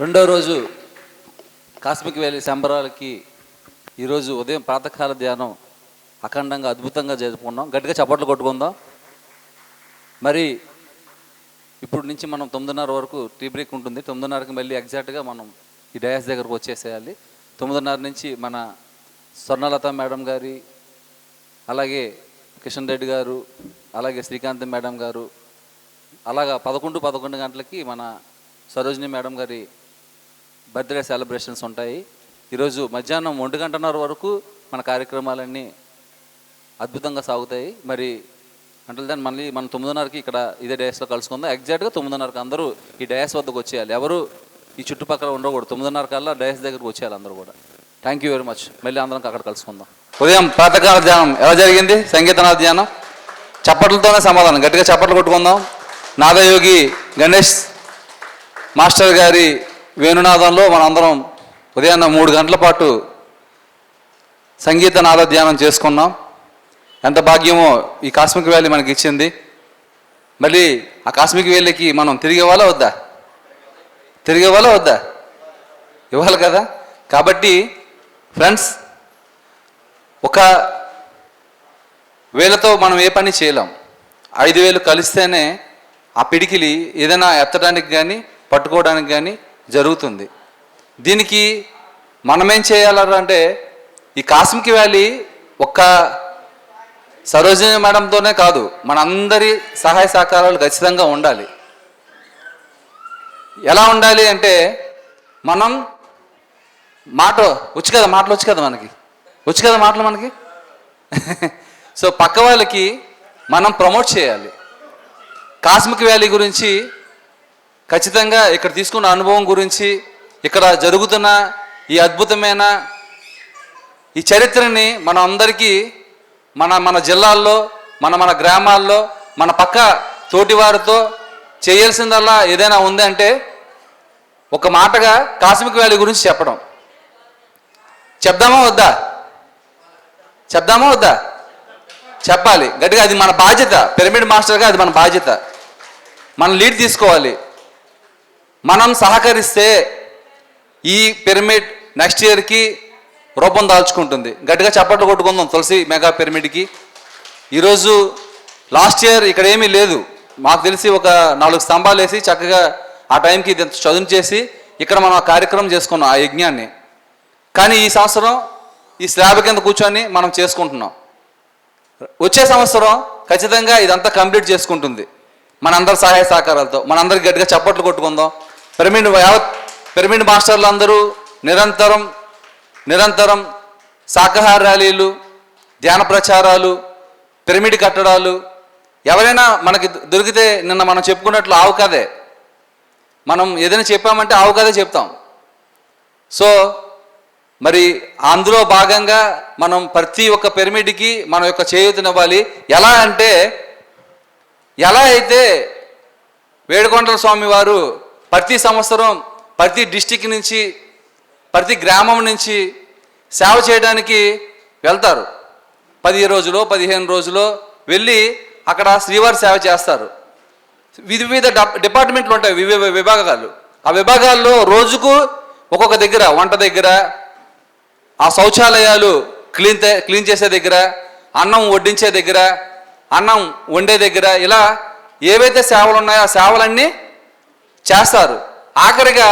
రెండో రోజు cosmic valley సంబరాలకి ఈరోజు ఉదయం ప్రాతకాల ధ్యానం అఖండంగా అద్భుతంగా జరుపుకున్నాం. గట్టిగా చప్పట్లు కొట్టుకుందాం. మరి ఇప్పుడు నుంచి మనం 9:30 వరకు టీ బ్రేక్ ఉంటుంది. 9:30కి మళ్ళీ ఎగ్జాక్ట్గా మనం ఈ డయాస్ దగ్గరకు వచ్చేసేయాలి. 9:30 నుంచి మన స్వర్ణలత మేడం గారి, అలాగే కిషన్ రెడ్డి గారు, అలాగే శ్రీకాంత్ మేడం గారు, అలాగా 11 గంటలకి మన సరోజిని మేడం గారి బర్త్డే సెలబ్రేషన్స్ ఉంటాయి. ఈరోజు మధ్యాహ్నం 1:30 వరకు మన కార్యక్రమాలన్నీ అద్భుతంగా సాగుతాయి. మరి అంటే దాన్ని మళ్ళీ మనం 9:30కి ఇక్కడ ఇదే డయాస్లో కలుసుకుందాం. ఎగ్జాక్ట్గా 9:30కి అందరూ ఈ డయాస్ వద్దకు వచ్చేయాలి. ఎవరు ఈ చుట్టుపక్కల ఉండకూడదు. 9:30 కల్లా డయాస్ దగ్గరకు వచ్చేయాలి అందరూ కూడా. Thank you very much. మళ్ళీ అందరం అక్కడ కలుసుకుందాం. ఉదయం ప్రాతకాల ధ్యానం ఎలా జరిగింది? సంగీతనాథ ధ్యానం చప్పట్లతోనే సమాధానం. గట్టిగా చప్పట్లు కొట్టుకుందాం. నాదయోగి గణేష్ మాస్టర్ గారి వేణునాదంలో మనందరం ఉదయాన్న 3 గంటల పాటు సంగీత నాద ధ్యానం చేసుకున్నాం. ఎంత భాగ్యమో ఈ కాస్మిక్ వ్యాలీ మనకి ఇచ్చింది. మళ్ళీ ఆ కాస్మిక్ వ్యాలీకి మనం తిరిగి ఇవ్వాలా వద్దా? ఇవ్వాలి కదా. కాబట్టి ఫ్రెండ్స్, ఒక వేలతో మనం ఏ పని చేయలేం. 5 వేలు కలిస్తేనే ఆ పిడికిలి ఏదైనా ఎత్తడానికి కానీ పట్టుకోవడానికి కానీ జరుగుతుంది. దీనికి మనమేం చేయాలంటే ఈ కాస్మిక్ వ్యాలీ ఒక్క సరోజిని మేడంతోనే కాదు, మనందరి సహాయ సహకారాలు ఖచ్చితంగా ఉండాలి. ఎలా ఉండాలి అంటే మనం మాటలు వచ్చు కదా మనకి సో పక్క వాళ్ళకి మనం ప్రమోట్ చేయాలి. కాస్మిక్ వ్యాలీ గురించి ఖచ్చితంగా ఇక్కడ తీసుకున్న అనుభవం గురించి, ఇక్కడ జరుగుతున్న ఈ అద్భుతమైన ఈ చరిత్రని మనం అందరికీ మన జిల్లాల్లో, మన గ్రామాల్లో, మన పక్క తోటివారితో చేయాల్సిందల్లా ఏదైనా ఉంది అంటే ఒక మాటగా కాస్మిక్ వ్యాలీ గురించి చెప్పడం. చెప్దామా వద్దా? చెప్పాలి గట్టిగా. అది మన బాధ్యత. పిరమిడ్ మాస్టర్గా అది మన బాధ్యత. మనం లీడ్ తీసుకోవాలి. మనం సహకరిస్తే ఈ పిరమిడ్ నెక్స్ట్ ఇయర్కి రూపం దాల్చుకుంటుంది. గట్టిగా చప్పట్లు కొట్టుకుందాం తులసి మెగా పిరమిడ్కి. ఈరోజు లాస్ట్ ఇయర్ ఇక్కడ ఏమీ లేదు. మాకు తెలిసి ఒక 4 స్తంభాలు వేసి చక్కగా ఆ టైంకి చదును చేసి ఇక్కడ మనం ఆ కార్యక్రమం చేసుకున్నాం, ఆ యజ్ఞాన్ని. కానీ ఈ సంవత్సరం ఈ స్లాబ్ కింద కూర్చొని మనం చేసుకుంటున్నాం. వచ్చే సంవత్సరం ఖచ్చితంగా ఇదంతా కంప్లీట్ చేసుకుంటుంది మనందరి సహాయ సహకారాలతో. మనందరికి గట్టిగా చప్పట్లు కొట్టుకుందాం. పిరమిడ్ మాస్టర్లు అందరూ నిరంతరం శాకాహార ర్యాలీలు, ధ్యాన ప్రచారాలు, పిరమిడ్ కట్టడాలు. ఎవరైనా మనకి దొరికితే నిన్న మనం చెప్పుకున్నట్లు ఆవు కథే. మనం ఏదైనా చెప్పామంటే ఆవు కథే చెప్తాం. సో మరి అందులో భాగంగా మనం ప్రతి ఒక్క పిరమిడ్కి మన యొక్క చేయూతనివ్వాలి. ఎలా అయితే వేడుకొండల స్వామి వారు ప్రతి సంవత్సరం ప్రతి డిస్టిక్ నుంచి, ప్రతి గ్రామం నుంచి సేవ చేయడానికి వెళ్తారు. 10 రోజులో 15 రోజులో వెళ్ళి అక్కడ శ్రీవారి సేవ చేస్తారు. వివిధ డిపార్ట్మెంట్లు ఉంటాయి, వివిధ విభాగాలు. ఆ విభాగాల్లో రోజుకు ఒక్కొక్క దగ్గర, వంట దగ్గర, ఆ శౌచాలయాలు క్లీన్ చేసే దగ్గర, అన్నం వడ్డించే దగ్గర, అన్నం వండే దగ్గర, ఇలా ఏవైతే సేవలు ఉన్నాయో ఆ సేవలన్నీ చేస్తారు. ఆఖరిగా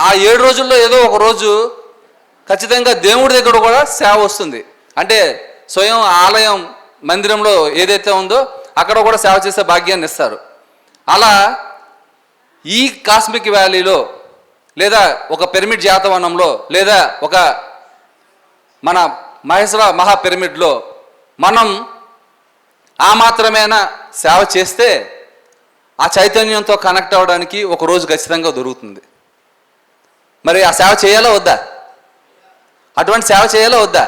ఆ 7 రోజుల్లో ఏదో ఒక రోజు ఖచ్చితంగా దేవుడి దగ్గర కూడా సేవ వస్తుంది. అంటే స్వయం ఆలయం మందిరంలో ఏదైతే ఉందో అక్కడ కూడా సేవ చేసే భాగ్యాన్ని ఇస్తారు. అలా ఈ కాస్మిక్ వ్యాలీలో, లేదా ఒక పిరమిడ్ జాతవనంలో, లేదా ఒక మన మహేశ్వర మహా పిరమిడ్లో మనం ఆ మాత్రమేనా సేవ చేస్తే ఆ చైతన్యంతో కనెక్ట్ అవ్వడానికి ఒక రోజు ఖచ్చితంగా దొరుకుతుంది. మరి ఆ సేవ చేయాలా వద్దా? అటువంటి సేవ చేయాలా వద్దా?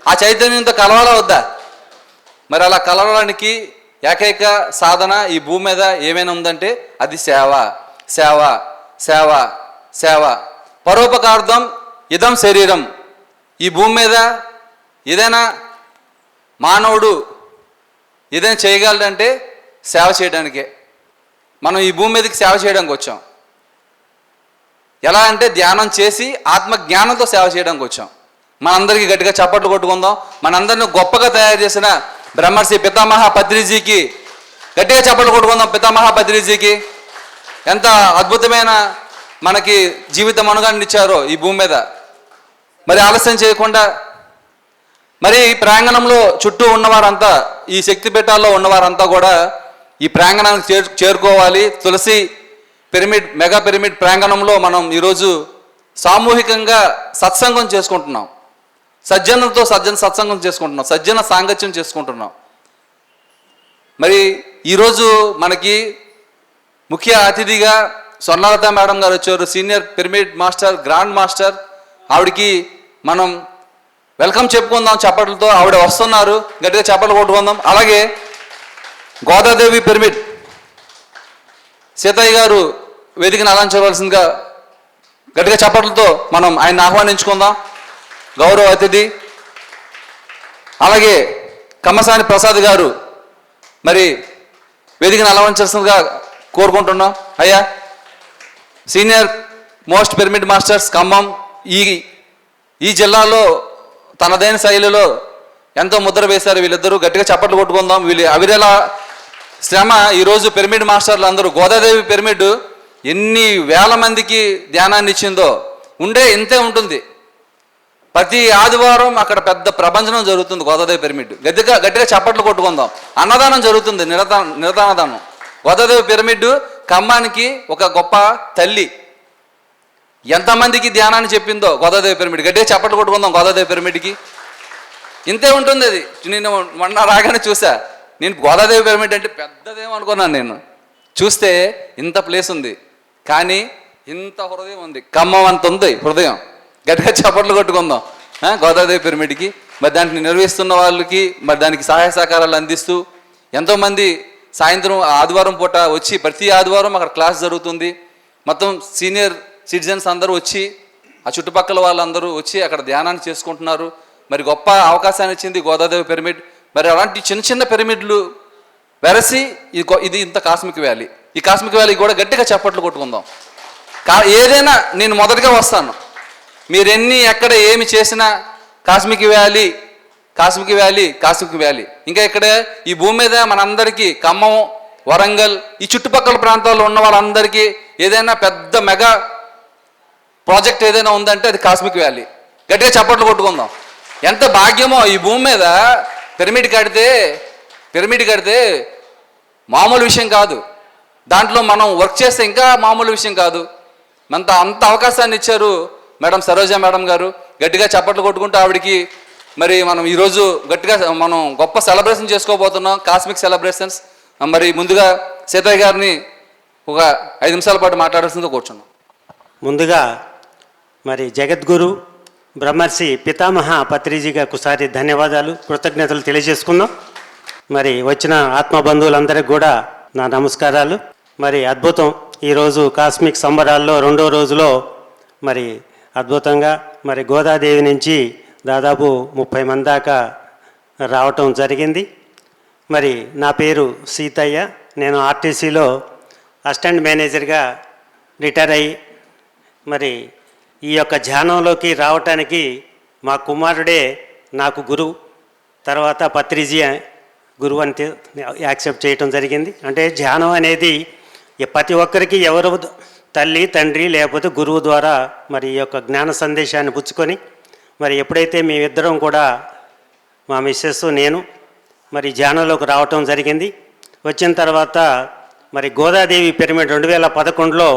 ఆ చైతన్యంతో కలవాలా వద్దా? మరి అలా కలవడానికి ఏకైక సాధన ఈ భూమి మీద ఏమైనా ఉందంటే అది సేవ. పరోపకార్థం ఇదం శరీరం. ఈ భూమి మీద ఏదైనా మానవుడు ఏదైనా చేయగలడంటే సేవ చేయడానికే. మనం ఈ భూమి మీదకి సేవ చేయడానికి వచ్చాం. ఎలా అంటే ధ్యానం చేసి ఆత్మ జ్ఞానంతో సేవ చేయడానికి వచ్చాం. మనందరికీ గట్టిగా చప్పట్లు కొట్టుకుందాం. మనందరిని గొప్పగా తయారు చేసిన బ్రహ్మర్షి పితామహ పత్రిజీకి గట్టిగా చప్పట్లు కొట్టుకుందాం. పితామహ పత్రిజీకి ఎంత అద్భుతమైన మనకి జీవితం అనుగానిచ్చారో ఈ భూమి మీద. మరి ఆలస్యం చేయకుండా మరి ప్రాంగణంలో చుట్టూ ఉన్నవారంతా, ఈ శక్తి పీఠాల్లో ఉన్నవారంతా కూడా ఈ ప్రాంగణానికి చేరుకోవాలి. తులసి పిరమిడ్, మెగా పిరమిడ్ ప్రాంగణంలో మనం ఈరోజు సామూహికంగా సత్సంగం చేసుకుంటున్నాం. సజ్జనులతో సత్సంగం చేసుకుంటున్నాం, సజ్జన సాంగత్యం చేసుకుంటున్నాం. మరి ఈరోజు మనకి ముఖ్య అతిథిగా స్వర్ణలత మేడం గారు వచ్చారు, senior pyramid master, grand master. ఆవిడికి మనం వెల్కమ్ చెప్పుకుందాం చప్పట్లతో. ఆవిడ వస్తున్నారు, గట్టిగా చప్పట్లు కొట్టుకుందాం. అలాగే గోదాదేవి పిరమిడ్ సీతయ్య గారు వేదికను అలంచవలసిందిగా గట్టిగా చప్పట్లతో మనం ఆయన ఆహ్వానించుకుందాం, గౌరవ అతిథి. అలాగే కమ్మసాని ప్రసాద్ గారు మరి వేదికను అలంచవలసిందిగా కోరుకుంటున్నాం. అయ్యా, senior most pyramid masters Khammam, ఈ జిల్లాలో తనదైన శైలిలో ఎంతో ముద్ర వేశారు వీళ్ళిద్దరూ. గట్టిగా చప్పట్లు కొట్టుకుందాం. వీళ్ళు అవిరల శ్రమ ఈరోజు పిరమిడ్ మాస్టర్లు అందరూ, గోదాదేవి పిరమిడ్ ఎన్ని వేల మందికి ధ్యానాన్ని ఇచ్చిందో. ఇంతే ఉంటుంది. ప్రతి ఆదివారం అక్కడ పెద్ద ప్రభంజనం జరుగుతుంది గోదాదేవి పిరమిడ్. గట్టిగా చప్పట్లు కొట్టుకుందాం. అన్నదానం జరుగుతుంది, నిరదానదానం. గోదాదేవి పిరమిడ్ ఖమ్మానికి ఒక గొప్ప తల్లి. ఎంతమందికి ధ్యానాన్ని చెప్పిందో గోదాదేవి పిరమిడ్. గట్టిగా చప్పట్లు కొట్టుకుందాం గోదాదేవి పిరమిడ్కి. ఇంతే ఉంటుంది అది. నేను మొన్న రాగానే చూసా. నేను గోదాదేవి పిరమిడ్ అంటే పెద్దదేమో అనుకున్నాను. నేను చూస్తే ఇంత ప్లేస్ ఉంది, కానీ ఇంత హృదయం ఉంది. ఖమ్మం అంత ఉంది హృదయం. గట్టిగా చప్పట్లు కొట్టుకుందాం గోదాదేవి పిరమిడ్కి. మరి దాన్ని నిర్వహిస్తున్న వాళ్ళకి మరి దానికి సహాయ సహకారాలు అందిస్తూ ఎంతోమంది సాయంత్రం ఆదివారం పూట వచ్చి, ప్రతి ఆదివారం అక్కడ క్లాస్ జరుగుతుంది. మొత్తం సీనియర్ సిటిజన్స్ అందరూ వచ్చి, ఆ చుట్టుపక్కల వాళ్ళందరూ వచ్చి అక్కడ ధ్యానాన్ని చేసుకుంటున్నారు. మరి గొప్ప అవకాశాన్ని ఇచ్చింది గోదాదేవి పిరమిడ్. మరి అలాంటి చిన్న చిన్న పిరమిడ్లు వెరసి ఇది ఇంత కాస్మిక్ వ్యాలీ. ఈ కాస్మిక్ వ్యాలీ కూడా గట్టిగా చప్పట్లు కొట్టుకుందాం. ఏదైనా నేను మొదటగా వస్తాను. మీరెన్ని ఎక్కడ ఏమి చేసినా cosmic valley, cosmic valley, cosmic valley. ఇంకా ఇక్కడే ఈ భూమి మీద మనందరికీ ఖమ్మం, వరంగల్, ఈ చుట్టుపక్కల ప్రాంతాల్లో ఉన్న వాళ్ళందరికీ ఏదైనా పెద్ద మెగా ప్రాజెక్ట్ ఏదైనా ఉందంటే అది కాస్మిక్ వ్యాలీ. గట్టిగా చప్పట్లు కొట్టుకుందాం. ఎంత భాగ్యమో ఈ భూమి మీద పిరమిడ్ కడితే మామూలు విషయం కాదు. దాంట్లో మనం వర్క్ చేస్తే ఇంకా మామూలు విషయం కాదు. అంత అవకాశాన్ని ఇచ్చారు మేడం సరోజ మేడం గారు. గట్టిగా చప్పట్లు కొట్టుకుంటూ ఆవిడికి మరి మనం ఈరోజు గట్టిగా మనం గొప్ప సెలబ్రేషన్ చేసుకోబోతున్నాం, కాస్మిక్ సెలబ్రేషన్స్. మరి ముందుగా సీతయ్య గారిని ఒక 5 నిమిషాల పాటు మాట్లాడాల్సిందిగా కూర్చున్నాం. ముందుగా మరి జగద్గురు బ్రహ్మర్షి పితామహ పత్రిజీగా ఒకసారి ధన్యవాదాలు, కృతజ్ఞతలు తెలియజేసుకుందాం. మరి వచ్చిన ఆత్మబంధువులందరికీ కూడా నా నమస్కారాలు. మరి అద్భుతం, ఈరోజు కాస్మిక్ సంబరాల్లో 2వ రోజులో మరి అద్భుతంగా మరి గోదాదేవి నుంచి దాదాపు 30 మంది దాకా రావటం జరిగింది. మరి నా పేరు సీతయ్య. నేను ఆర్టీసీలో అసిస్టెంట్ మేనేజర్గా రిటైర్ అయ్యి మరి ఈ యొక్క ధ్యానంలోకి రావటానికి మా కుమారుడే నాకు గురువు, తర్వాత పత్రిజీ గురువు అంటే యాక్సెప్ట్ చేయటం జరిగింది. అంటే ధ్యానం అనేది ప్రతి ఒక్కరికి ఎవరు తల్లి తండ్రి లేకపోతే గురువు ద్వారా మరి ఈ యొక్క జ్ఞాన సందేశాన్ని పుచ్చుకొని మరి ఎప్పుడైతే మేమిద్దరం కూడా మా మిస్సెస్ నేను మరి ధ్యానంలోకి రావటం జరిగింది. వచ్చిన తర్వాత మరి గోదాదేవి పిరమిడ్ 2011లో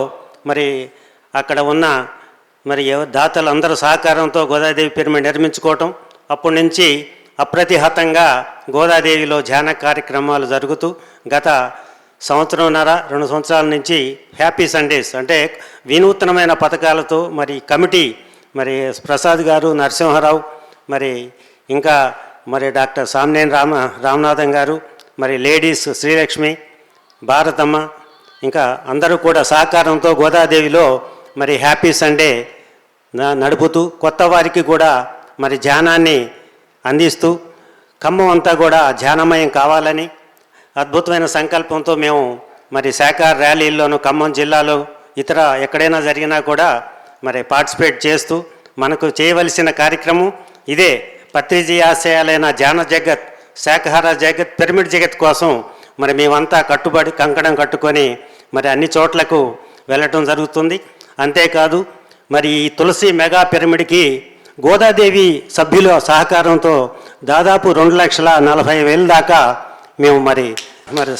మరి అక్కడ ఉన్న మరి దాతలందరూ సహకారంతో గోదాదేవి పిరమిడ్ నిర్మించుకోవటం, అప్పటి నుంచి అప్రతిహతంగా గోదాదేవిలో ధ్యాన కార్యక్రమాలు జరుగుతూ గత 1.5-2 సంవత్సరాల నుంచి హ్యాపీ సండేస్ అంటే వినూత్నమైన పథకాలతో మరి కమిటీ మరి ప్రసాద్ గారు, నరసింహారావు, మరి ఇంకా మరి డాక్టర్ సామ్నేని రామనాథన్ గారు, మరి లేడీస్ శ్రీలక్ష్మి, భారతమ్మ, ఇంకా అందరూ కూడా సహకారంతో గోదాదేవిలో మరి హ్యాపీ సండే నడుపుతూ కొత్త వారికి కూడా మరి ధ్యానాన్ని అందిస్తూ ఖమ్మం అంతా కూడా ధ్యానమయం కావాలని అద్భుతమైన సంకల్పంతో మేము మరి శాఖ ర్యాలీల్లోనూ ఖమ్మం జిల్లాలో ఇతర ఎక్కడైనా జరిగినా కూడా మరి పార్టిసిపేట్ చేస్తూ మనకు చేయవలసిన కార్యక్రమం ఇదే. పత్రిజీ ఆశయాలైన ధ్యాన జగత్, శాకాహార జగత్, పిరమిడ్ జగత్ కోసం మరి మేమంతా కట్టుబడి కంకణం కట్టుకొని మరి అన్ని చోట్లకు వెళ్ళటం జరుగుతుంది. అంతేకాదు మరి ఈ తులసి మెగా పిరమిడ్కి గోదాదేవి సభ్యుల సహకారంతో దాదాపు 2,40,000 దాకా మేము మరి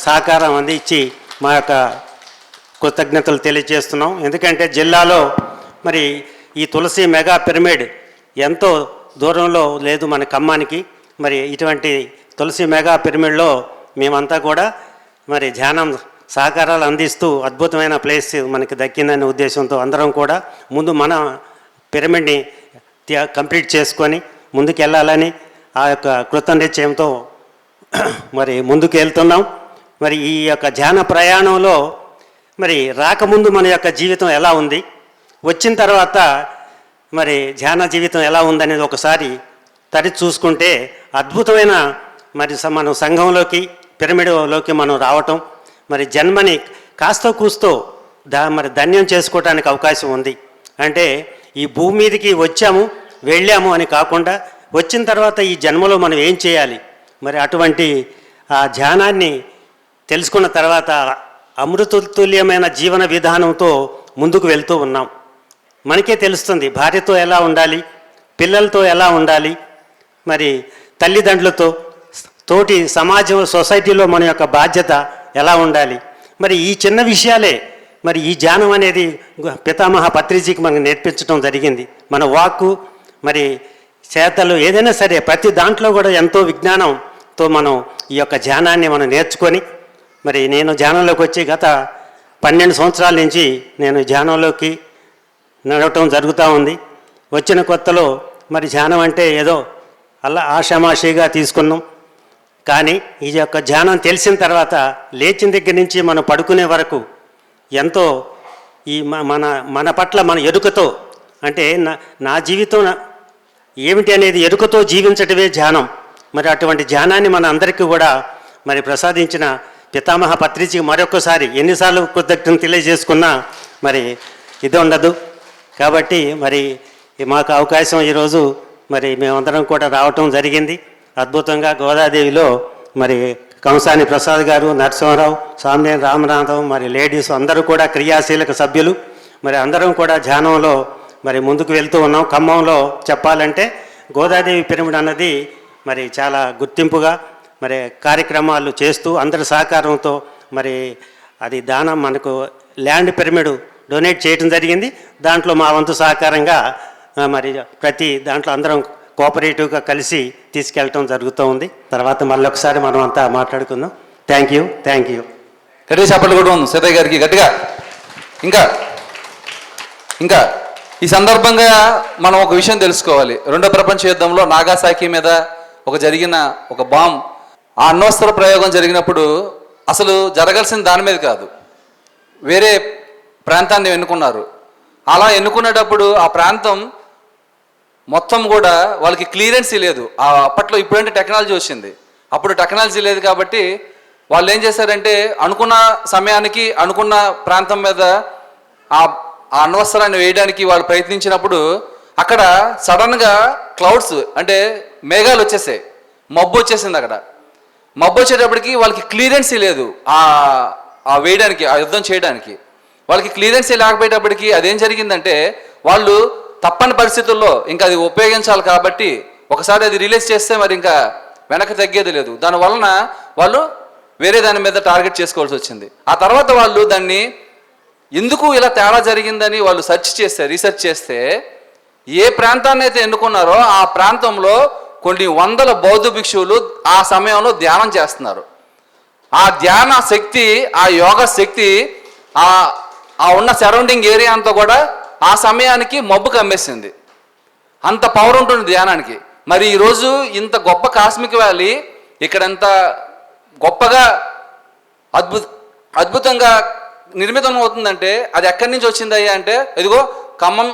సహకారం అందించి మా యొక్క కృతజ్ఞతలు తెలియజేస్తున్నాం. ఎందుకంటే జిల్లాలో మరి ఈ తులసి మెగా పిరమిడ్ ఎంతో దూరంలో లేదు మన ఖమ్మానికి. మరి ఇటువంటి తులసి మెగా పిరమిడ్లో మేమంతా కూడా మరి ధ్యానం సహకారాలు అందిస్తూ అద్భుతమైన ప్లేస్ మనకి దక్కిందనే ఉద్దేశంతో అందరం కూడా ముందు మన పిరమిడ్ని కంప్లీట్ చేసుకొని ముందుకు వెళ్ళాలని ఆ యొక్క కృతనిశ్చయంతో మరి ముందుకు వెళ్తున్నాం. మరి ఈ యొక్క ధ్యాన ప్రయాణంలో మరి రాకముందు మన యొక్క జీవితం ఎలా ఉంది, వచ్చిన తర్వాత మరి ధ్యాన జీవితం ఎలా ఉందనేది ఒకసారి తరిచి చూసుకుంటే అద్భుతమైన మరి మనం సంఘంలోకి పిరమిడ్లోకి మనం రావటం, మరి జన్మని కాస్త కూస్తో మరి ధన్యం చేసుకోవడానికి అవకాశం ఉంది. అంటే ఈ భూమి మీదకి వచ్చాము వెళ్ళాము అని కాకుండా వచ్చిన తర్వాత ఈ జన్మలో మనం ఏం చేయాలి, మరి అటువంటి ఆ ధ్యానాన్ని తెలుసుకున్న తర్వాత అమృతతుల్యమైన జీవన విధానంతో ముందుకు వెళ్తూ ఉన్నాం. మనకే తెలుస్తుంది భార్యతో ఎలా ఉండాలి, పిల్లలతో ఎలా ఉండాలి, మరి తల్లిదండ్రులతో, తోటి సమాజం సొసైటీలో మన యొక్క బాధ్యత ఎలా ఉండాలి. మరి ఈ చిన్న విషయాలే మరి ఈ ధ్యానం అనేది పితామహ పత్రిజీకి మనకు నేర్పించడం జరిగింది. మన వాక్కు మరి చేతలు ఏదైనా సరే ప్రతి దాంట్లో కూడా ఎంతో విజ్ఞానంతో మనం ఈ యొక్క ధ్యానాన్ని మనం నేర్చుకొని మరి నేను ధ్యానంలోకి వచ్చి గత 12 సంవత్సరాల నుంచి నేను ధ్యానంలోకి నడవటం జరుగుతూ ఉంది. వచ్చిన కొత్తలో మరి ధ్యానం అంటే ఏదో అలా ఆషామాషిగా తీసుకున్నాం. కానీ ఈ యొక్క ధ్యానం తెలిసిన తర్వాత లేచిన దగ్గర నుంచి మనం పడుకునే వరకు ఎంతో ఈ మన పట్ల మన ఎరుకతో, అంటే నా జీవితం ఏమిటి అనేది ఎరుకతో జీవించటమే ధ్యానం. మరి అటువంటి ధ్యానాన్ని మన అందరికీ కూడా మరి ప్రసాదించిన పితామహ పత్రిజీకి మరొకసారి ఎన్నిసార్లు కృతజ్ఞతలు తెలియజేసుకున్నా మరి ఇది ఉండదు. కాబట్టి మరి మాకు అవకాశం ఈరోజు మరి మేమందరం కూడా రావటం జరిగింది. అద్భుతంగా గోదాదేవిలో మరి కంసాని ప్రసాద్ గారు, నరసింహరావు, సామ్నేని రామనాథం, మరి లేడీస్ అందరూ కూడా క్రియాశీలక సభ్యులు. మరి అందరం కూడా ధ్యానంలో మరి ముందుకు వెళ్తూ ఉన్నాం. ఖమ్మంలో చెప్పాలంటే గోదాదేవి పిరమిడ్ అన్నది మరి చాలా గుర్తింపుగా మరి కార్యక్రమాలు చేస్తూ అందరి సహకారంతో మరి అది దానం మనకు ల్యాండ్ పిరమిడ్ డొనేట్ చేయడం జరిగింది. దాంట్లో మా వంతు సహకారంగా మరి ప్రతి దాంట్లో అందరం కోఆపరేటివ్గా కలిసి తీసుకెళ్ళటం జరుగుతూ ఉంది. తర్వాత మళ్ళీ ఒకసారి మనం అంతా మాట్లాడుకుందాం. Thank you. గట్టిగా చెప్పట్లు కూడా ఉంది సీతయ్య గారికి గట్టిగా. ఇంకా ఈ సందర్భంగా మనం ఒక విషయం తెలుసుకోవాలి. రెండో ప్రపంచ యుద్ధంలో నాగాసాకి మీద జరిగిన ఒక బాంబ్, ఆ అణ్వస్త్ర ప్రయోగం జరిగినప్పుడు అసలు జరగాల్సిన దాని మీద కాదు, వేరే ప్రాంతాన్ని ఎన్నుకున్నారు. అలా ఎన్నుకునేటప్పుడు ఆ ప్రాంతం మొత్తం కూడా వాళ్ళకి క్లియరెన్స్ లేదు. అప్పట్లో ఇప్పుడంటే టెక్నాలజీ వచ్చింది, అప్పుడు టెక్నాలజీ లేదు. కాబట్టి వాళ్ళు ఏం చేశారంటే అనుకున్న సమయానికి అనుకున్న ప్రాంతం మీద ఆ అణ్వస్త్రాన్ని వేయడానికి వాళ్ళు ప్రయత్నించినప్పుడు అక్కడ సడన్గా క్లౌడ్స్ అంటే మేఘాలు వచ్చేసాయి, మబ్బు వచ్చేసింది. అక్కడ మబ్బు వచ్చేటప్పటికి వాళ్ళకి క్లియరెన్సీ లేదు ఆ వేయడానికి, ఆ యుద్ధం చేయడానికి వాళ్ళకి క్లియరెన్సీ లేకపోయేటప్పటికి అదేం జరిగిందంటే వాళ్ళు తప్పని పరిస్థితుల్లో ఇంకా అది ఉపయోగించాలి కాబట్టి ఒకసారి అది రిలీజ్ చేస్తే మరి ఇంకా వెనక్కి తగ్గేది లేదు. దానివలన వాళ్ళు వేరే దాని మీద టార్గెట్ చేసుకోవాల్సి వచ్చింది. ఆ తర్వాత వాళ్ళు దాన్ని ఎందుకు ఇలా తేడా జరిగిందని వాళ్ళు రీసెర్చ్ చేస్తే ఏ ప్రాంతాన్ని అయితే ఎన్నుకున్నారో ఆ ప్రాంతంలో కొన్ని వందల బౌద్ధ భిక్షువులు ఆ సమయంలో ధ్యానం చేస్తున్నారు. ఆ ధ్యాన శక్తి, ఆ యోగ శక్తి ఆ ఉన్న సరౌండింగ్ ఏరియా అంతా కూడా ఆ సమయానికి మబ్బు కమ్మేసింది. అంత పవర్ ఉంటుంది ధ్యానానికి. మరి ఈరోజు ఇంత గొప్ప కాస్మిక్ వ్యాలీ ఇక్కడంత గొప్పగా అద్భుతంగా నిర్మితం అవుతుందంటే అది ఎక్కడి నుంచి వచ్చిందయ్యా అంటే ఇదిగో ఖమ్మం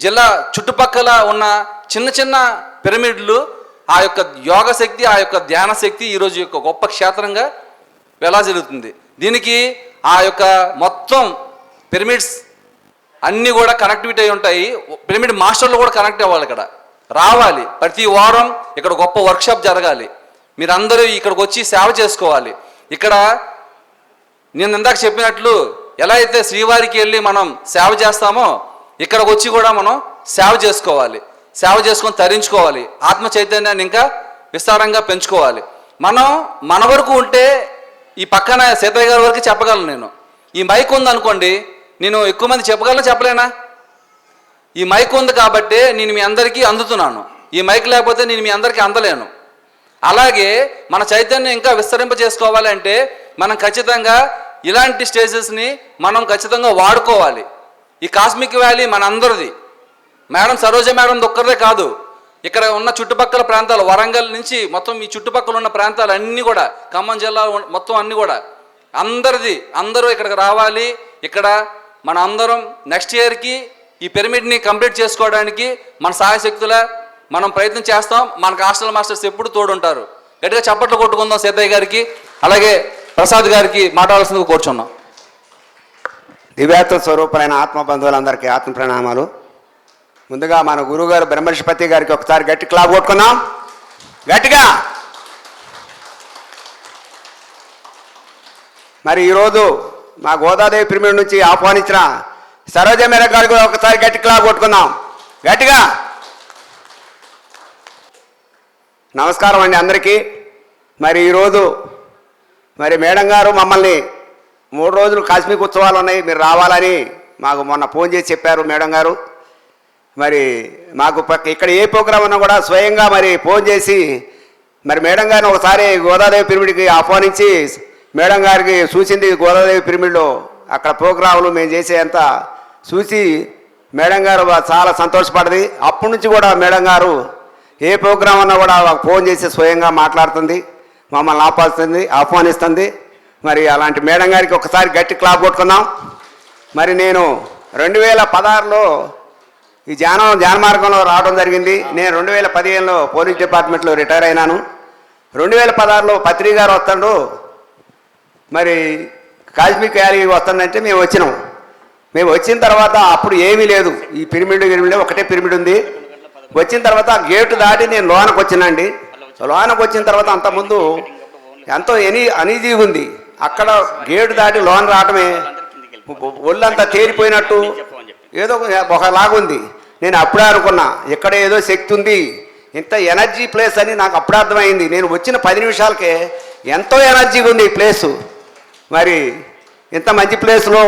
జిల్లా చుట్టుపక్కల ఉన్న చిన్న చిన్న పిరమిడ్లు ఆ యొక్క యోగ శక్తి, ఆ యొక్క ధ్యాన శక్తి ఈరోజు యొక్క గొప్ప క్షేత్రంగా ఎలా జరుగుతుంది. దీనికి ఆ యొక్క మొత్తం పిరమిడ్స్ అన్నీ కూడా కనెక్టివిటీ అయి ఉంటాయి. పిరమిడ్ మాస్టర్లు కూడా కనెక్ట్ అవ్వాలి, ఇక్కడ రావాలి. ప్రతి వారం ఇక్కడ గొప్ప వర్క్షాప్ జరగాలి. మీరందరూ ఇక్కడికి వచ్చి సేవ చేసుకోవాలి. ఇక్కడ నేను ఇందాక చెప్పినట్లు ఎలా అయితే శ్రీవారికి వెళ్ళి మనం సేవ చేస్తామో ఇక్కడికి వచ్చి కూడా మనం సేవ చేసుకోవాలి. సేవ చేసుకొని తరించుకోవాలి. ఆత్మ చైతన్యాన్ని ఇంకా విస్తారంగా పెంచుకోవాలి. మనం మన వరకు ఉంటే ఈ పక్కన సీతయ్య గారి వరకు చెప్పగలను నేను. ఈ మైక్ ఉందనుకోండి, నేను ఎక్కువ మంది చెప్పగలను చెప్పలేనా? ఈ మైక్ ఉంది కాబట్టి నేను మీ అందరికీ అందుతున్నాను. ఈ మైక్ లేకపోతే నేను మీ అందరికీ అందలేను. అలాగే మన చైతన్యం ఇంకా విస్తరింప చేసుకోవాలి అంటే మనం ఖచ్చితంగా ఇలాంటి స్టేజెస్ని మనం ఖచ్చితంగా వాడుకోవాలి. ఈ కాస్మిక్ వ్యాలీ మన అందరిది. మేడం సరోజ మేడం ఒక్కరిదే కాదు, ఇక్కడ ఉన్న చుట్టుపక్కల ప్రాంతాలు, వరంగల్ నుంచి మొత్తం ఈ చుట్టుపక్కల ఉన్న ప్రాంతాలు అన్నీ కూడా, ఖమ్మం జిల్లా మొత్తం అన్నీ కూడా అందరిది. అందరూ ఇక్కడికి రావాలి. ఇక్కడ మన అందరం నెక్స్ట్ ఇయర్కి ఈ పిరమిడ్ని కంప్లీట్ చేసుకోవడానికి మన సహాయశక్తుల మనం ప్రయత్నం చేస్తాం. మనకు హాస్టల్ మాస్టర్స్ ఎప్పుడు తోడుంటారు. గట్టిగా చప్పట్లు కొట్టుకుందాం సీతయ్య గారికి, అలాగే ప్రసాద్ గారికి మాట్లాడాల్సిందిగా కూర్చున్నాం. దివ్యాత్మ స్వరూపులైన ఆత్మ బంధువులందరికీ ఆత్మ ప్రణామాలు. ముందుగా మన గురువుగారు బ్రహ్మర్షిపతి గారికి ఒకసారి గట్టి క్లాప్ కొట్టుకున్నాం గట్టిగా. మరి ఈరోజు మా గోదాదేవి పిరమిడ్ నుంచి ఆహ్వానించిన సరోజ మేర గారికి ఒకసారి గట్టి క్లాప్ కొట్టుకుందాం గట్టిగా. నమస్కారం అండి అందరికీ. మరి ఈరోజు మరి మేడం గారు మమ్మల్ని 3 రోజులు కాస్మిక్ ఉత్సవాలు ఉన్నాయి, మీరు రావాలని మాకు మొన్న ఫోన్ చేసి చెప్పారు మేడం గారు. మరి మాకు ఇక్కడ ఏ ప్రోగ్రాం ఉన్నా కూడా స్వయంగా మరి ఫోన్ చేసి మరి మేడం గారిని ఒకసారి గోదాదేవి పిరమిడ్కి ఆహ్వానించి మేడం గారికి చూసింది గోదాదేవి పిరమిడ్లో అక్కడ ప్రోగ్రాములు మేము చేసేంత చూసి మేడం గారు చాలా సంతోషపడింది. అప్పటి నుంచి కూడా మేడం గారు ఏ ప్రోగ్రాం ఉన్నా కూడా ఫోన్ చేసి స్వయంగా మాట్లాడుతుంది, మమ్మల్ని ఆహ్వానిస్తుంది. మరి అలాంటి మేడం గారికి ఒకసారి గట్టి క్లాప్ కొట్టుకున్నాం. మరి నేను 2016లో ఈ ధ్యాన మార్గంలో రావడం జరిగింది. నేను 2015లో పోలీస్ డిపార్ట్మెంట్లో రిటైర్ అయినాను. 2016లో పత్రిక గారు వస్తాడు, మరి కాస్మిక్ వ్యాలీ వస్తుందంటే మేము వచ్చినాం. మేము వచ్చిన తర్వాత అప్పుడు ఏమీ లేదు, ఈ పిరమిడ్ ఒకటే పిరమిడ్ ఉంది. వచ్చిన తర్వాత గేటు దాటి నేను లోనకు వచ్చినండి. లోనకు వచ్చిన తర్వాత అంతకుముందు ఎంతో అనీజీగా ఉంది. అక్కడ గేటు దాటి లోన రావటమే ఒళ్ళంతా తేలిపోయినట్టు ఏదో ఒకలాగుంది. నేను అప్పుడే అనుకున్నా ఇక్కడ ఏదో శక్తి ఉంది, ఇంత ఎనర్జీ ప్లేస్ అని నాకు అప్పుడే అర్థమైంది. నేను వచ్చిన 10 నిమిషాలకే ఎంతో ఎనర్జీగా ఉంది ఈ ప్లేసు. మరి ఇంత మంచి ప్లేస్లో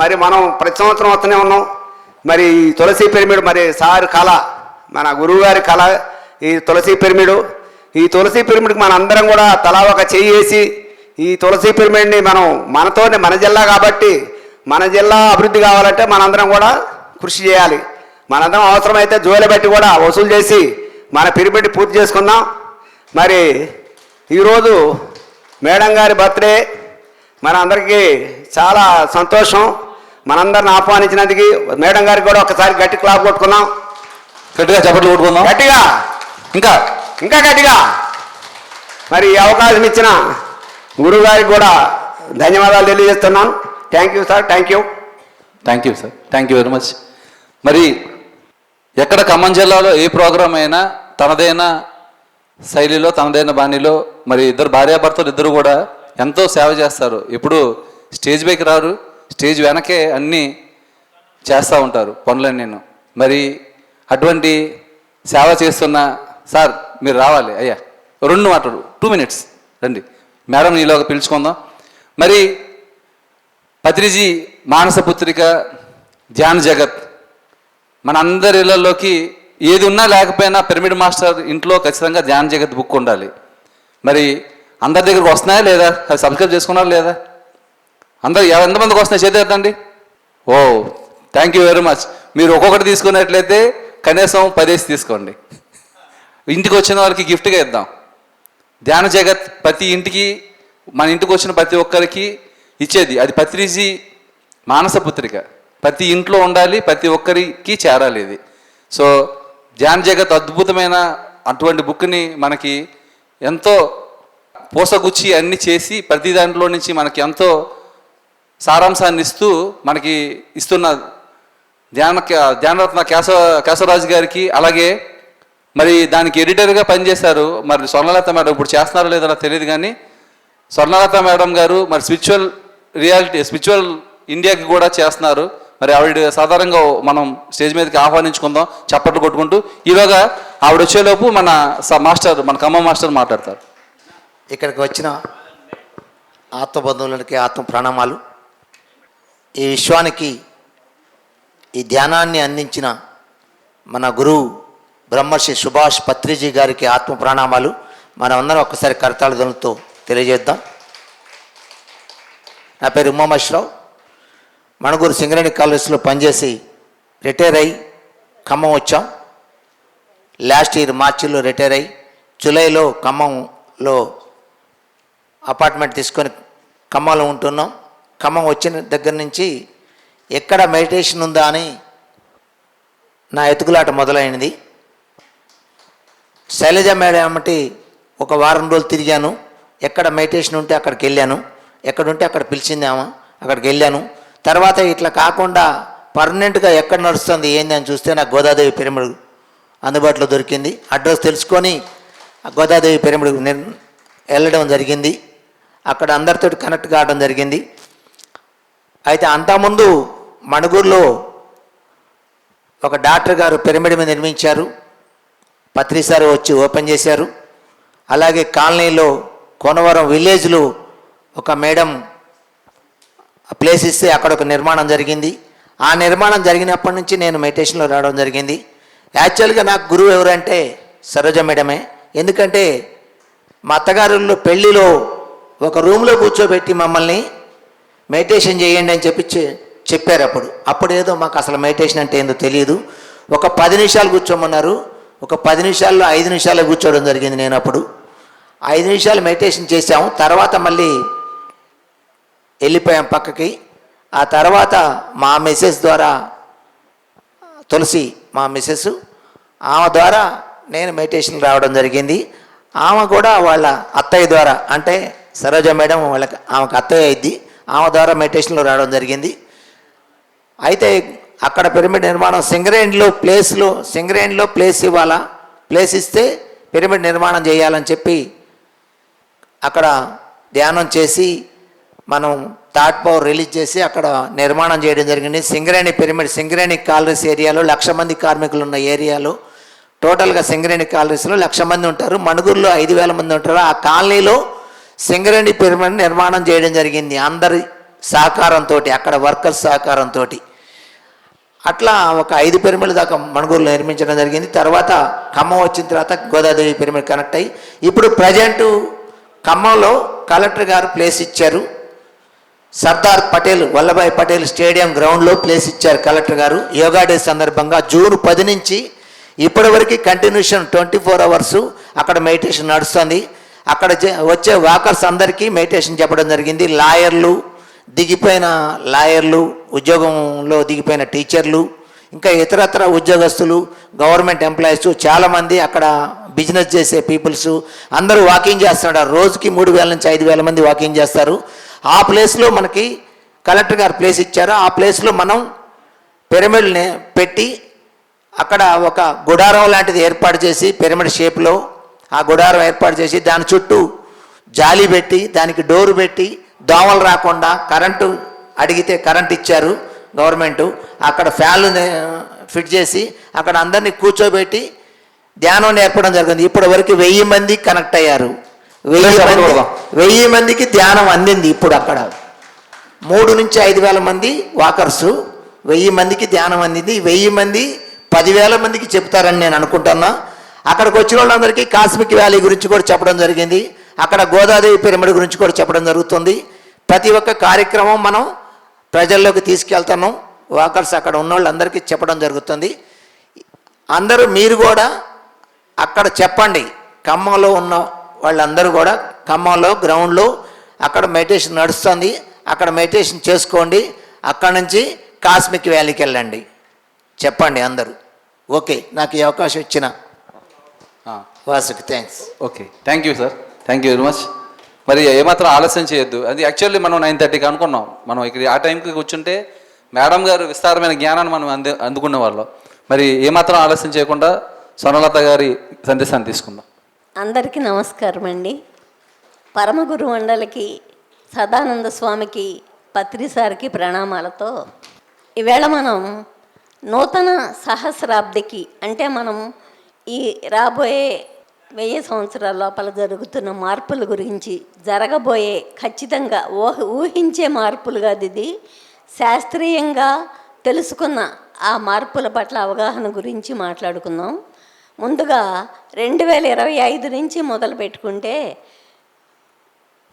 మరి మనం ప్రతి సంవత్సరం వస్తూనే ఉన్నాం. మరి తులసి పిరమిడ్ మరి సార్ కళ, మన గురువు గారి కళ ఈ తులసి పిరమిడ్. ఈ తులసి పిరమిడ్కి మన అందరం కూడా తలా ఒక చెయ్యి వేసి ఈ తులసి పిరమిడ్ని మనం మనతోనే, మన జిల్లా కాబట్టి మన జిల్లా అభివృద్ధి కావాలంటే మనందరం కూడా కృషి చేయాలి. మనందరం అవసరమైతే జోలి బట్టి కూడా వసూలు చేసి మన పిరమిడ్ పూర్తి చేసుకుందాం. మరి ఈరోజు మేడం గారి బర్త్డే మన అందరికీ చాలా సంతోషం. మనందరిని ఆహ్వానించినందుకు మేడం గారికి కూడా ఒకసారి గట్టి క్లాప్ కొట్టుకున్నాం. గట్టిగా చప్పట్లు కొట్టుకుందాం, గట్టిగా, ఇంకా ఇంకా గట్టిగా. మరి ఈ అవకాశం ఇచ్చిన గురువు గారికి కూడా ధన్యవాదాలు తెలియజేస్తున్నాను. Thank you sir, thank you. Thank you sir, thank you very much. మరి ఎక్కడ ఖమ్మం జిల్లాలో ఏ ప్రోగ్రాం అయినా తనదైన శైలిలో, తనదైన బాణీలో మరి ఇద్దరు భార్యాభర్తలు ఇద్దరు కూడా ఎంతో సేవ చేస్తారు. ఎప్పుడు స్టేజ్ పైకి రారు, స్టేజ్ వెనకే అన్నీ చేస్తూ ఉంటారు పనులన్నీ. మరి అటువంటి సేవ చేస్తున్న సార్ మీరు రావాలి అయ్యా, 2 మాటలు 2 minutes రండి. మేడం ఈలోగా పిలుచుకుందాం. మరి పత్రిజీ మానసపుత్రిక ధ్యాన జగత్ మనందరి ఇళ్లలోకి ఏది ఉన్నా లేకపోయినా పిరమిడ్ మాస్టర్ ఇంట్లో ఖచ్చితంగా ధ్యాన జగత్ బుక్ ఉండాలి. మరి అందరి దగ్గరకు వస్తున్నాయా లేదా? అది సబ్స్క్రైబ్ చేసుకున్నారా లేదా? అందరు ఎంతమందికి వస్తున్నాయి చేతి ఎత్తండి. ఓ థ్యాంక్ యూ వెరీ మచ్. మీరు ఒక్కొక్కటి తీసుకున్నట్లయితే కనీసం 10 తీసుకోండి. ఇంటికి వచ్చిన వాళ్ళకి గిఫ్ట్గా ఇద్దాం. ధ్యాన జగత్ ప్రతి ఇంటికి, మన ఇంటికి వచ్చిన ప్రతి ఒక్కరికి ఇచ్చేది అది పత్రిజీ మానసపుత్రిక. ప్రతి ఇంట్లో ఉండాలి, ప్రతి ఒక్కరికి చేరాలి ఇది. సో ధ్యాన జగత్ అద్భుతమైన అటువంటి బుక్ని మనకి ఎంతో పూసగుచ్చి అన్ని చేసి ప్రతి దాంట్లో నుంచి మనకి ఎంతో సారాంశాన్ని ఇస్తూ మనకి ఇస్తున్న ధ్యానరత్న కేశవరాజు గారికి, అలాగే మరి దానికి ఎడిటర్గా పనిచేశారు మరి స్వర్ణలత మేడం. ఇప్పుడు చేస్తున్నారో లేదో నాకు తెలియదు, కానీ స్వర్ణలత మేడం గారు మరి స్పిరిచువల్ ఇండియాకి కూడా చేస్తున్నారు. మరి ఆవిడ సాధారణంగా మనం స్టేజ్ మీదకి ఆహ్వానించుకుందాం చప్పట్లు కొట్టుకుంటూ. ఈలోగా ఆవిడ వచ్చేలోపు మన మన ఖమ్మం మాస్టర్ మాట్లాడతారు. ఇక్కడికి వచ్చిన ఆత్మబంధువులకి ఆత్మ ప్రణామాలు. ఈ విశ్వానికి ఈ ధ్యానాన్ని అందించిన మన గురువు బ్రహ్మర్షి సుభాష్ పత్రిజీ గారికి ఆత్మ ప్రణామాలు. మనం అందరం ఒక్కసారి కరతాళ తెలియజేద్దాం. నా పేరు ఉమామేశ్వరరావు. మణుగూరు సింగరేణి కాలేజీలో పనిచేసి రిటైర్ అయ్యి ఖమ్మం వచ్చాం. లాస్ట్ ఇయర్ మార్చిలో రిటైర్ అయ్యి జూలైలో ఖమ్మంలో అపార్ట్మెంట్ తీసుకొని ఖమ్మంలో ఉంటున్నాం. ఖమ్మం వచ్చిన దగ్గర నుంచి ఎక్కడ మెడిటేషన్ ఉందా అని నా ఎతుకులాట మొదలైనది. శైలజ మేడం ఏమంటే ఒక వారం రోజులు తిరిగాను. ఎక్కడ మెడిటేషన్ ఉంటే అక్కడికి వెళ్ళాను, ఎక్కడుంటే అక్కడ పిలిచింది ఆమె, అక్కడికి వెళ్ళాను. తర్వాత ఇట్లా కాకుండా పర్మనెంట్గా ఎక్కడ నడుస్తుంది ఏంది అని చూస్తే నాకు గోదాదేవి పిరమిడ్ అందుబాటులో దొరికింది. అడ్రస్ తెలుసుకొని గోదాదేవి పిరమిడ్ వెళ్ళడం జరిగింది. అక్కడ అందరితో కనెక్ట్ కావడం జరిగింది. అయితే అంతకుముందు మణుగూరులో ఒక డాక్టర్ గారు పిరమిడ్ మీద నిర్మించారు, పత్రిసారి వచ్చి ఓపెన్ చేశారు. అలాగే కాలనీలో కోనవరం విలేజ్లో ఒక మేడం ప్లేస్ ఇస్తే అక్కడ ఒక నిర్మాణం జరిగింది. ఆ నిర్మాణం జరిగినప్పటి నుంచి నేను మెడిటేషన్లో రావడం జరిగింది. యాక్చువల్గా నాకు గురువు ఎవరంటే సరోజ మేడమే. ఎందుకంటే మా అత్తగారుల్లో పెళ్లిలో ఒక రూమ్లో కూర్చోబెట్టి మమ్మల్ని మెడిటేషన్ చేయండి అని చెప్పారు. అప్పుడు ఏదో మాకు అసలు మెడిటేషన్ అంటే ఏందో తెలియదు. ఒక 10 నిమిషాలు కూర్చోమన్నారు. ఒక 10 నిమిషాల్లో 5 నిమిషాలు కూర్చోవడం జరిగింది. నేను అప్పుడు 5 నిమిషాలు మెడిటేషన్ చేశాము. తర్వాత మళ్ళీ వెళ్ళిపోయాం పక్కకి. ఆ తర్వాత మా మిస్సెస్ ద్వారా, తులసి మా మిస్సెస్, ఆమె ద్వారా నేను మెడిటేషన్ రావడం జరిగింది. ఆమె కూడా వాళ్ళ అత్తయ్య ద్వారా, అంటే సరోజ మేడం ఆమెకు అత్తయ్య అయింది, ఆమె ద్వారా మెడిటేషన్లో రావడం జరిగింది. అయితే అక్కడ పిరమిడ్ నిర్మాణం సింగరేణిలో ప్లేస్ ఇవ్వాలా, ప్లేస్ ఇస్తే పిరమిడ్ నిర్మాణం చేయాలని చెప్పి అక్కడ ధ్యానం చేసి మనం థాట్ పవర్ రిలీజ్ చేసి అక్కడ నిర్మాణం చేయడం జరిగింది. సింగరేణి పిరమిడ్, సింగరేణి కాలరీస్ ఏరియాలో 1,00,000 మంది కార్మికులు ఉన్న ఏరియాలో, టోటల్గా సింగరేణి కాలరీస్లో 1,00,000 మంది ఉంటారు. మణుగూరులో 5,000 మంది ఉంటారు. ఆ కాలనీలో సింగరేణి పిరమిడ్ నిర్మాణం చేయడం జరిగింది అందరి సహకారంతో, అక్కడ వర్కర్స్ సహకారంతో. అట్లా ఒక 5 పిరమిడ్ల దాకా మణుగూరులో నిర్మించడం జరిగింది. తర్వాత ఖమ్మం వచ్చిన తర్వాత గోదాదేవి పిరమిడ్ కనెక్ట్ అయ్యి ఇప్పుడు ప్రజెంటు ఖమ్మంలో కలెక్టర్ గారు ప్లేస్ ఇచ్చారు. సర్దార్ పటేల్, వల్లభాయ్ పటేల్ స్టేడియం గ్రౌండ్లో ప్లేస్ ఇచ్చారు కలెక్టర్ గారు. యోగా డే సందర్భంగా జూన్ 10 నుంచి ఇప్పటి వరకు కంటిన్యూషన్ 24 అవర్స్ అక్కడ మెడిటేషన్ నడుస్తుంది. అక్కడ వచ్చే వాకర్స్ అందరికీ మెడిటేషన్ చెప్పడం జరిగింది. దిగిపోయిన లాయర్లు, ఉద్యోగంలో దిగిపోయిన టీచర్లు, ఇంకా ఇతరత్ర ఉద్యోగస్తులు, గవర్నమెంట్ ఎంప్లాయీస్, చాలామంది అక్కడ బిజినెస్ చేసే పీపుల్స్ అందరూ వాకింగ్ చేస్తున్నారు. రోజుకి 3,000 నుంచి 5,000 మంది వాకింగ్ చేస్తారు. ఆ ప్లేస్లో మనకి కలెక్టర్ గారు ప్లేస్ ఇచ్చారు. ఆ ప్లేస్లో మనం పిరమిడ్ని పెట్టి అక్కడ ఒక గుడారం లాంటిది ఏర్పాటు చేసి పిరమిడ్ షేప్లో ఆ గుడారం ఏర్పాటు చేసి దాని చుట్టూ జాలి పెట్టి దానికి డోరు పెట్టి దోమలు రాకుండా కరెంటు అడిగితే కరెంట్ ఇచ్చారు గవర్నమెంటు. అక్కడ ఫ్యాన్లు ఫిట్ చేసి అక్కడ అందరినీ కూర్చోబెట్టి ధ్యానం నేర్పడం జరిగింది. ఇప్పటి వరకు 1000 మంది కనెక్ట్ అయ్యారు. 1000 మందికి ధ్యానం అందింది. ఇప్పుడు అక్కడ 3 నుంచి 5,000 మంది వాకర్సు, 1000 మందికి ధ్యానం అందింది. 1000 మంది 10,000 మందికి చెప్తారని నేను అనుకుంటున్నా. అక్కడికి వచ్చిన వాళ్ళందరికీ కాస్మిక్ వ్యాలీ గురించి కూడా చెప్పడం జరిగింది. అక్కడ గోదాదేవి పిరమిడ్ గురించి కూడా చెప్పడం జరుగుతుంది. ప్రతి ఒక్క కార్యక్రమం మనం ప్రజల్లోకి తీసుకెళ్తాను. వాకర్స్ అక్కడ ఉన్న వాళ్ళందరికీ చెప్పడం జరుగుతుంది. అందరూ మీరు కూడా అక్కడ చెప్పండి. ఖమ్మంలో ఉన్న వాళ్ళందరూ కూడా ఖమ్మంలో గ్రౌండ్లో అక్కడ మెడిటేషన్ నడుస్తుంది. అక్కడ మెడిటేషన్ చేసుకోండి. అక్కడ నుంచి కాస్మిక్ వ్యాలీకి వెళ్ళండి చెప్పండి అందరూ. ఓకే, నాకు ఈ అవకాశం ఇచ్చిన Vasuki thanks. Okay, thank you sir, thank you very much. మరి ఏమాత్రం ఆలస్యం చేయొద్దు. అది యాక్చువల్లీ మనం 9:30కి అనుకున్నాం. మనం ఇక్కడ ఆ టైంకి కూర్చుంటే మేడం గారు విస్తారమైన జ్ఞానాన్ని మనం అందుకునే వాళ్ళం. మరి ఏమాత్రం ఆలస్యం చేయకుండా స్వర్ణలత గారి సందేశాన్ని తీసుకుందాం. అందరికీ నమస్కారం అండి. పరమగురు మండలికి, సదానంద స్వామికి, పత్రిసారికి ప్రణామాలతో ఈవేళ మనం నూతన సహస్రాబ్దికి అంటే మనం ఈ రాబోయే 1000 సంవత్సరాల లోపల జరుగుతున్న మార్పుల గురించి, జరగబోయే ఖచ్చితంగా ఊహించే మార్పులు కాదు, ఇది శాస్త్రీయంగా తెలుసుకున్న ఆ మార్పుల పట్ల అవగాహన గురించి మాట్లాడుకుందాం. ముందుగా 2025 నుంచి మొదలు పెట్టుకుంటే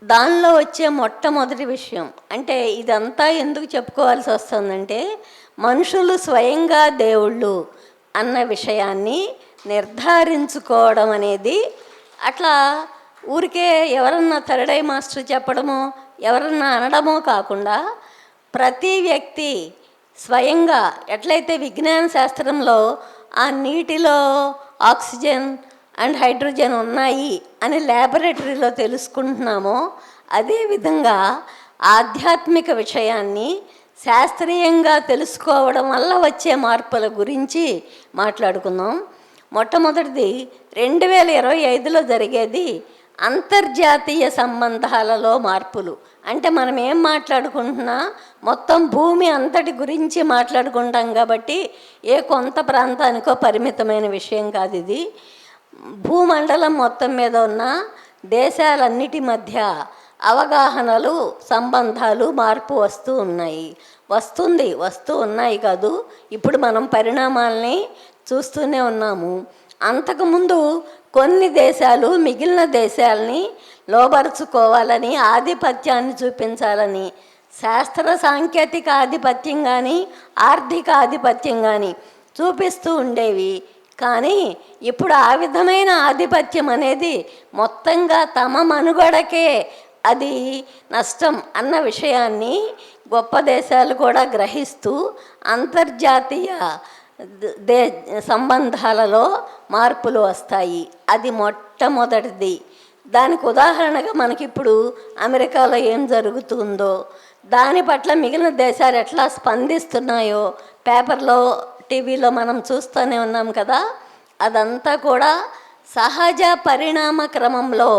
దానిలో వచ్చే మొట్టమొదటి విషయం అంటే ఇదంతా ఎందుకు చెప్పుకోవాల్సి వస్తుందంటే మనుషులు స్వయంగా దేవుళ్ళు అన్న విషయాన్ని నిర్ధారించుకోవడం అనేది అట్లా ఊరికే ఎవరన్నా థర్డ్ ఐ మాస్టర్ చెప్పడమో ఎవరన్నా అనడమో కాకుండా ప్రతి వ్యక్తి స్వయంగా ఎట్లయితే విజ్ఞాన శాస్త్రంలో ఆ నీటిలో ఆక్సిజన్ అండ్ హైడ్రోజన్ ఉన్నాయి అని ల్యాబొరేటరీలో తెలుసుకుంటున్నామో అదేవిధంగా ఆధ్యాత్మిక విషయాన్ని శాస్త్రీయంగా తెలుసుకోవడం వల్ల వచ్చే మార్పుల గురించి మాట్లాడుకుందాం. మొట్టమొదటిది 2025లో జరిగేది అంతర్జాతీయ సంబంధాలలో మార్పులు. అంటే మనం ఏం మాట్లాడుకుంటున్నా మొత్తం భూమి అంతటి గురించి మాట్లాడుకుంటాం కాబట్టి ఏ కొంత ప్రాంతానికో పరిమితమైన విషయం కాదు ఇది. భూమండలం మొత్తం మీద ఉన్న దేశాలన్నిటి మధ్య అవగాహనలు, సంబంధాలు మార్పు వస్తూ ఉన్నాయి కాదు, ఇప్పుడు మనం పరిణామాలని చూస్తూనే ఉన్నాము. అంతకుముందు కొన్ని దేశాలు మిగిలిన దేశాలని లోబరుచుకోవాలని, ఆధిపత్యాన్ని చూపించాలని శాస్త్ర సాంకేతిక ఆధిపత్యం కానీ ఆర్థిక ఆధిపత్యం కానీ చూపిస్తూ ఉండేవి. కానీ ఇప్పుడు ఆ విధమైన ఆధిపత్యం అనేది మొత్తంగా తమ మనుగడకే అది నష్టం అన్న విషయాన్ని గొప్ప దేశాలు కూడా గ్రహిస్తూ అంతర్జాతీయ సంబంధాలలో మార్పులు వస్తాయి. అది మొట్టమొదటిది. దానికి ఉదాహరణగా మనకిప్పుడు అమెరికాలో ఏం జరుగుతుందో దాని పట్ల మిగిలిన దేశాలు ఎట్లా స్పందిస్తున్నాయో పేపర్లో, టీవీలో మనం చూస్తూనే ఉన్నాం కదా. అదంతా కూడా సహజ పరిణామ క్రమంలో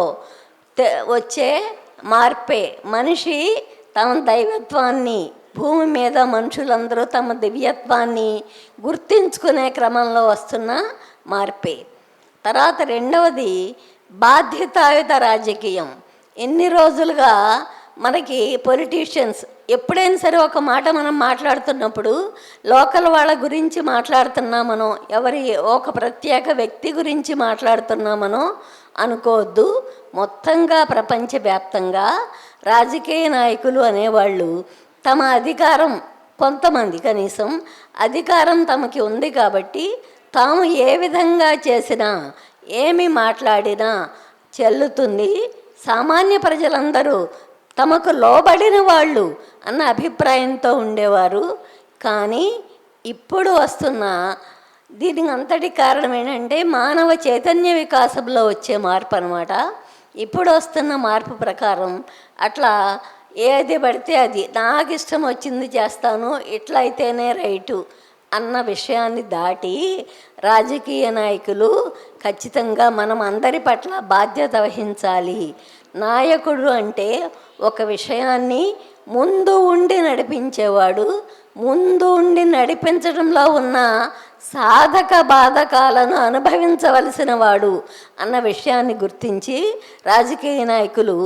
వచ్చే మార్పే. మనిషి తమ దైవత్వాన్ని, భూమి మీద మనుషులందరూ తమ దివ్యత్వాన్ని గుర్తించుకునే క్రమంలో వస్తున్న మార్పే. తర్వాత రెండవది బాధ్యతాయుత రాజకీయం. ఎన్ని రోజులుగా మనకి పొలిటీషియన్స్ ఎప్పుడైనా సరే ఒక మాట మనం మాట్లాడుతున్నప్పుడు లోకల్ వాళ్ళ గురించి మాట్లాడుతున్నామనో ఒక ప్రత్యేక వ్యక్తి గురించి మాట్లాడుతున్నామనో అనుకోవద్దు. మొత్తంగా ప్రపంచవ్యాప్తంగా రాజకీయ నాయకులు అనేవాళ్ళు తమ అధికారం, కొంతమంది కనీసం అధికారం తమకి ఉంది కాబట్టి తాము ఏ విధంగా చేసినా ఏమి మాట్లాడినా చెల్లుతుంది, సామాన్య ప్రజలందరూ తమకు లోబడిన వాళ్ళు అన్న అభిప్రాయంతో ఉండేవారు. కానీ ఇప్పుడు వస్తున్న దీనికి అంతటి కారణం ఏంటంటే మానవ చైతన్య వికాసంలో వచ్చే మార్పు అన్నమాట. ఇప్పుడు వస్తున్న మార్పు ప్రకారం అట్లా ఏది పడితే అది నాకు ఇష్టం వచ్చింది చేస్తాను, ఇట్లా అయితేనే రైటు అన్న విషయాన్ని దాటి రాజకీయ నాయకులు ఖచ్చితంగా మనం అందరి పట్ల బాధ్యత వహించాలి. నాయకుడు అంటే ఒక విషయాన్ని ముందు ఉండి నడిపించేవాడు, ముందు ఉండి నడిపించడంలో ఉన్న సాధక బాధకాలను అనుభవించవలసిన వాడు అన్న విషయాన్ని గుర్తించి రాజకీయ నాయకులు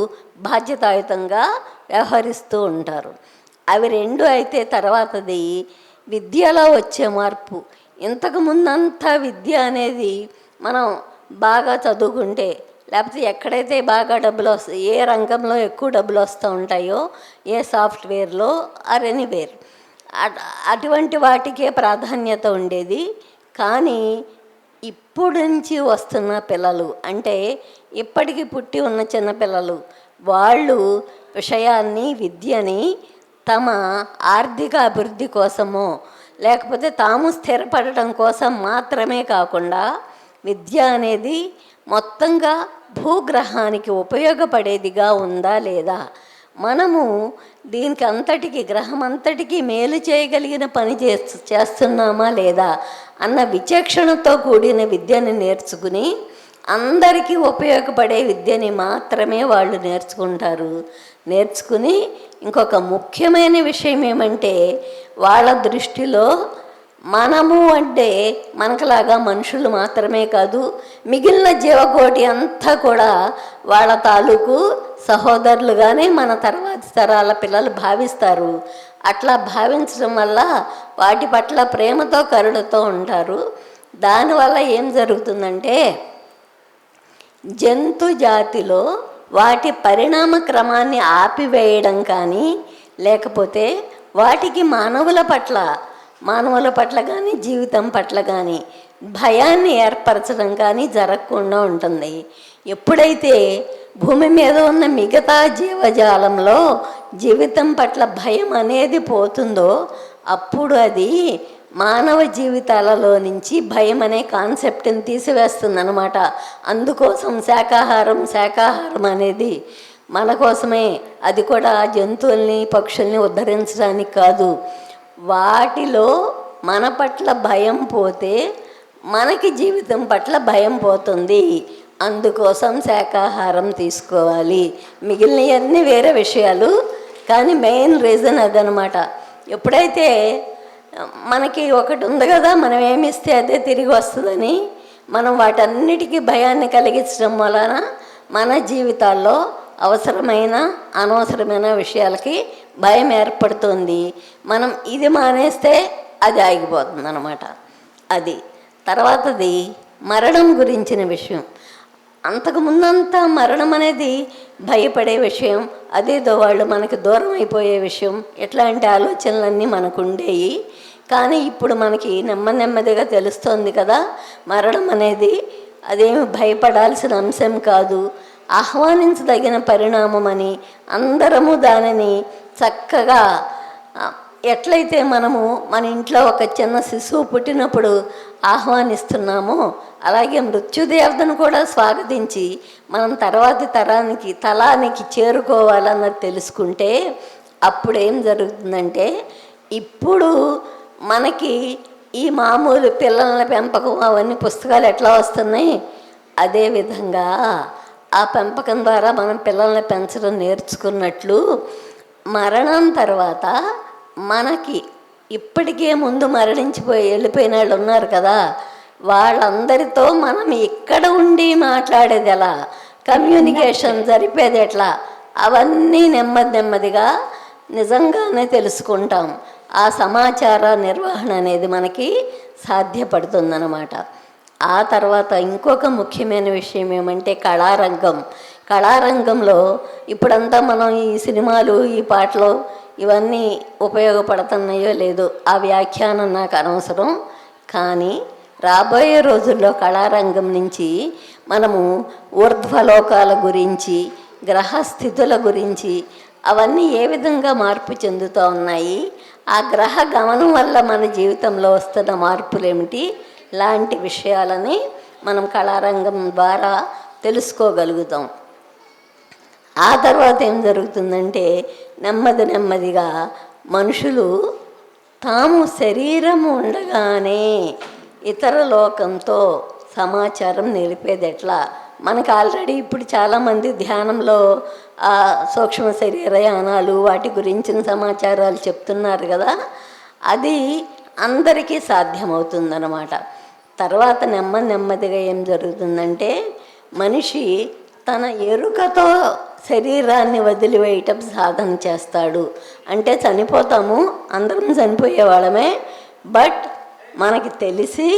బాధ్యతాయుతంగా వ్యవహరిస్తూ ఉంటారు. అవి రెండు అయితే తర్వాతది విద్యలో వచ్చే మార్పు. ఇంతకుముందంతా విద్య అనేది మనం బాగా చదువుకుంటే లేకపోతే ఎక్కడైతే బాగా డబ్బులు వస్తాయి, ఏ రంగంలో ఎక్కువ డబ్బులు వస్తూ ఉంటాయో, ఏ సాఫ్ట్వేర్లో ఆర్ ఎనీవేర్, అటువంటి వాటికే ప్రాధాన్యత ఉండేది. కానీ ఇప్పుడు నుంచి వస్తున్న పిల్లలు అంటే ఇప్పటికి పుట్టి ఉన్న చిన్నపిల్లలు వాళ్ళు విషయాన్ని, విద్యని తమ ఆర్థిక అభివృద్ధి కోసమో లేకపోతే తాము స్థిరపడటం కోసం మాత్రమే కాకుండా విద్య అనేది మొత్తంగా భూగ్రహానికి ఉపయోగపడేదిగా ఉందా లేదా, మనము దీనికి అంతటికి గ్రహం అంతటికి మేలు చేయగలిగిన పని చేస్తున్నామా లేదా అన్న విచక్షణతో కూడిన విద్యను నేర్చుకుని అందరికీ ఉపయోగపడే విద్యని మాత్రమే వాళ్ళు నేర్చుకుని ఇంకొక ముఖ్యమైన విషయం ఏమంటే వాళ్ళ దృష్టిలో మనము అంటే మనకులాగా మనుషులు మాత్రమే కాదు, మిగిలిన జీవకోటి అంతా కూడా వాళ్ళ తాలూకు సహోదరులుగానే మన తర్వాతి తరాల పిల్లలు భావిస్తారు. అట్లా భావించడం వల్ల వాటి పట్ల ప్రేమతో కరుణతో ఉంటారు. దానివల్ల ఏం జరుగుతుందంటే జంతు జాతిలో వాటి పరిణామ క్రమాన్ని ఆపివేయడం కానీ, లేకపోతే వాటికి మానవుల పట్ల కానీ జీవితం పట్ల కానీ భయాన్ని ఏర్పరచడం కానీ జరగకుండా ఉంటుంది. ఎప్పుడైతే భూమి మీద ఉన్న మిగతా జీవజాలంలో జీవితం పట్ల భయం అనేది పోతుందో అప్పుడు అది మానవ జీవితాలలో నుంచి భయం అనే కాన్సెప్ట్ని తీసివేస్తుందన్నమాట. అందుకోసం శాకాహారం అనేది మన కోసమే. అది కూడా జంతువుల్ని పక్షుల్ని ఉద్ధరించడానికి కాదు. వాటిలో మన పట్ల భయం పోతే మనకి జీవితం పట్ల భయం పోతుంది. అందుకోసం శాకాహారం తీసుకోవాలి. మిగిలినవన్నీ వేరే విషయాలు, కానీ మెయిన్ రీజన్ అదనమాట. ఎప్పుడైతే మనకి ఒకటి ఉంది కదా, మనం ఏమిస్తే అదే తిరిగి వస్తుందని, మనం వాటన్నిటికీ భయాన్ని కలిగించడం వలన మన జీవితాల్లో అవసరమైన అనవసరమైన విషయాలకి భయం ఏర్పడుతుంది. మనం ఇది మానేస్తే అది ఆగిపోతుంది అన్నమాట. అది తర్వాతది మరణం గురించిన విషయం. అంతకుముందంతా మరణం అనేది భయపడే విషయం, అదేదో వాళ్ళు మనకి దూరం అయిపోయే విషయం, ఎట్లాంటి ఆలోచనలన్నీ మనకు ఉండేవి. కానీ ఇప్పుడు మనకి నెమ్మదిగా తెలుస్తోంది కదా, మరణం అనేది అదేమి భయపడాల్సిన అంశం కాదు, ఆహ్వానించదగిన పరిణామం అని. అందరము దానిని చక్కగా ఎట్లయితే మనము మన ఇంట్లో ఒక చిన్న శిశువు పుట్టినప్పుడు ఆహ్వానిస్తున్నామో, అలాగే మృత్యుదేవతను కూడా స్వాగతించి మనం తర్వాతి తలానికి చేరుకోవాలన్నది తెలుసుకుంటే అప్పుడు ఏం జరుగుతుందంటే, ఇప్పుడు మనకి ఈ మామూలు పిల్లల పెంపకం అవన్నీ పుస్తకాలు ఎట్లా వస్తున్నాయి, అదేవిధంగా ఆ పెంపకం ద్వారా మనం పిల్లల్ని పెంచడం నేర్చుకున్నట్లు మరణం తర్వాత మనకి ఇప్పటికే ముందు వెళ్ళిపోయిన వాళ్ళు ఉన్నారు కదా, వాళ్ళందరితో మనం ఇక్కడ ఉండి మాట్లాడేది ఎలా, కమ్యూనికేషన్ జరిపేది ఎట్లా, అవన్నీ నెమ్మదిగా నిజంగానే తెలుసుకుంటాం. ఆ సమాచార నిర్వహణ అనేది మనకి సాధ్యపడుతుందన్నమాట. ఆ తర్వాత ఇంకొక ముఖ్యమైన విషయం ఏమంటే కళారంగంలో ఇప్పుడంతా మనం ఈ సినిమాలు, ఈ పాటలు ఇవన్నీ ఉపయోగపడుతున్నాయో లేదో ఆ వ్యాఖ్యానం నాకు అనవసరం. కానీ రాబోయే రోజుల్లో కళారంగం నుంచి మనము ఊర్ధ్వలోకాల గురించి, గ్రహస్థితుల గురించి, అవన్నీ ఏ విధంగా మార్పు చెందుతూ ఉన్నాయి, ఆ గ్రహ గమనం వల్ల మన జీవితంలో వస్తున్న మార్పులు ఏమిటి, లాంటి విషయాలని మనం కళారంగం ద్వారా తెలుసుకోగలుగుతాం. ఆ తర్వాత ఏం జరుగుతుందంటే నెమ్మదిగా మనుషులు తాము శరీరం ఉండగానే ఇతర లోకంతో సమాచారం నిలిపేది ఎట్లా. మనకు ఆల్రెడీ ఇప్పుడు చాలామంది ధ్యానంలో సూక్ష్మ శరీరయానాలు వాటి గురించిన సమాచారాలు చెప్తున్నారు కదా, అది అందరికీ సాధ్యమవుతుందన్నమాట. తర్వాత నెమ్మదిగా ఏం జరుగుతుందంటే మనిషి తన ఎరుకతో శరీరాన్ని వదిలివేయటం సాధన చేస్తాడు. అంటే చనిపోతాము, అందరం చనిపోయే వాళ్ళమే. బట్ మనకి తెలిసి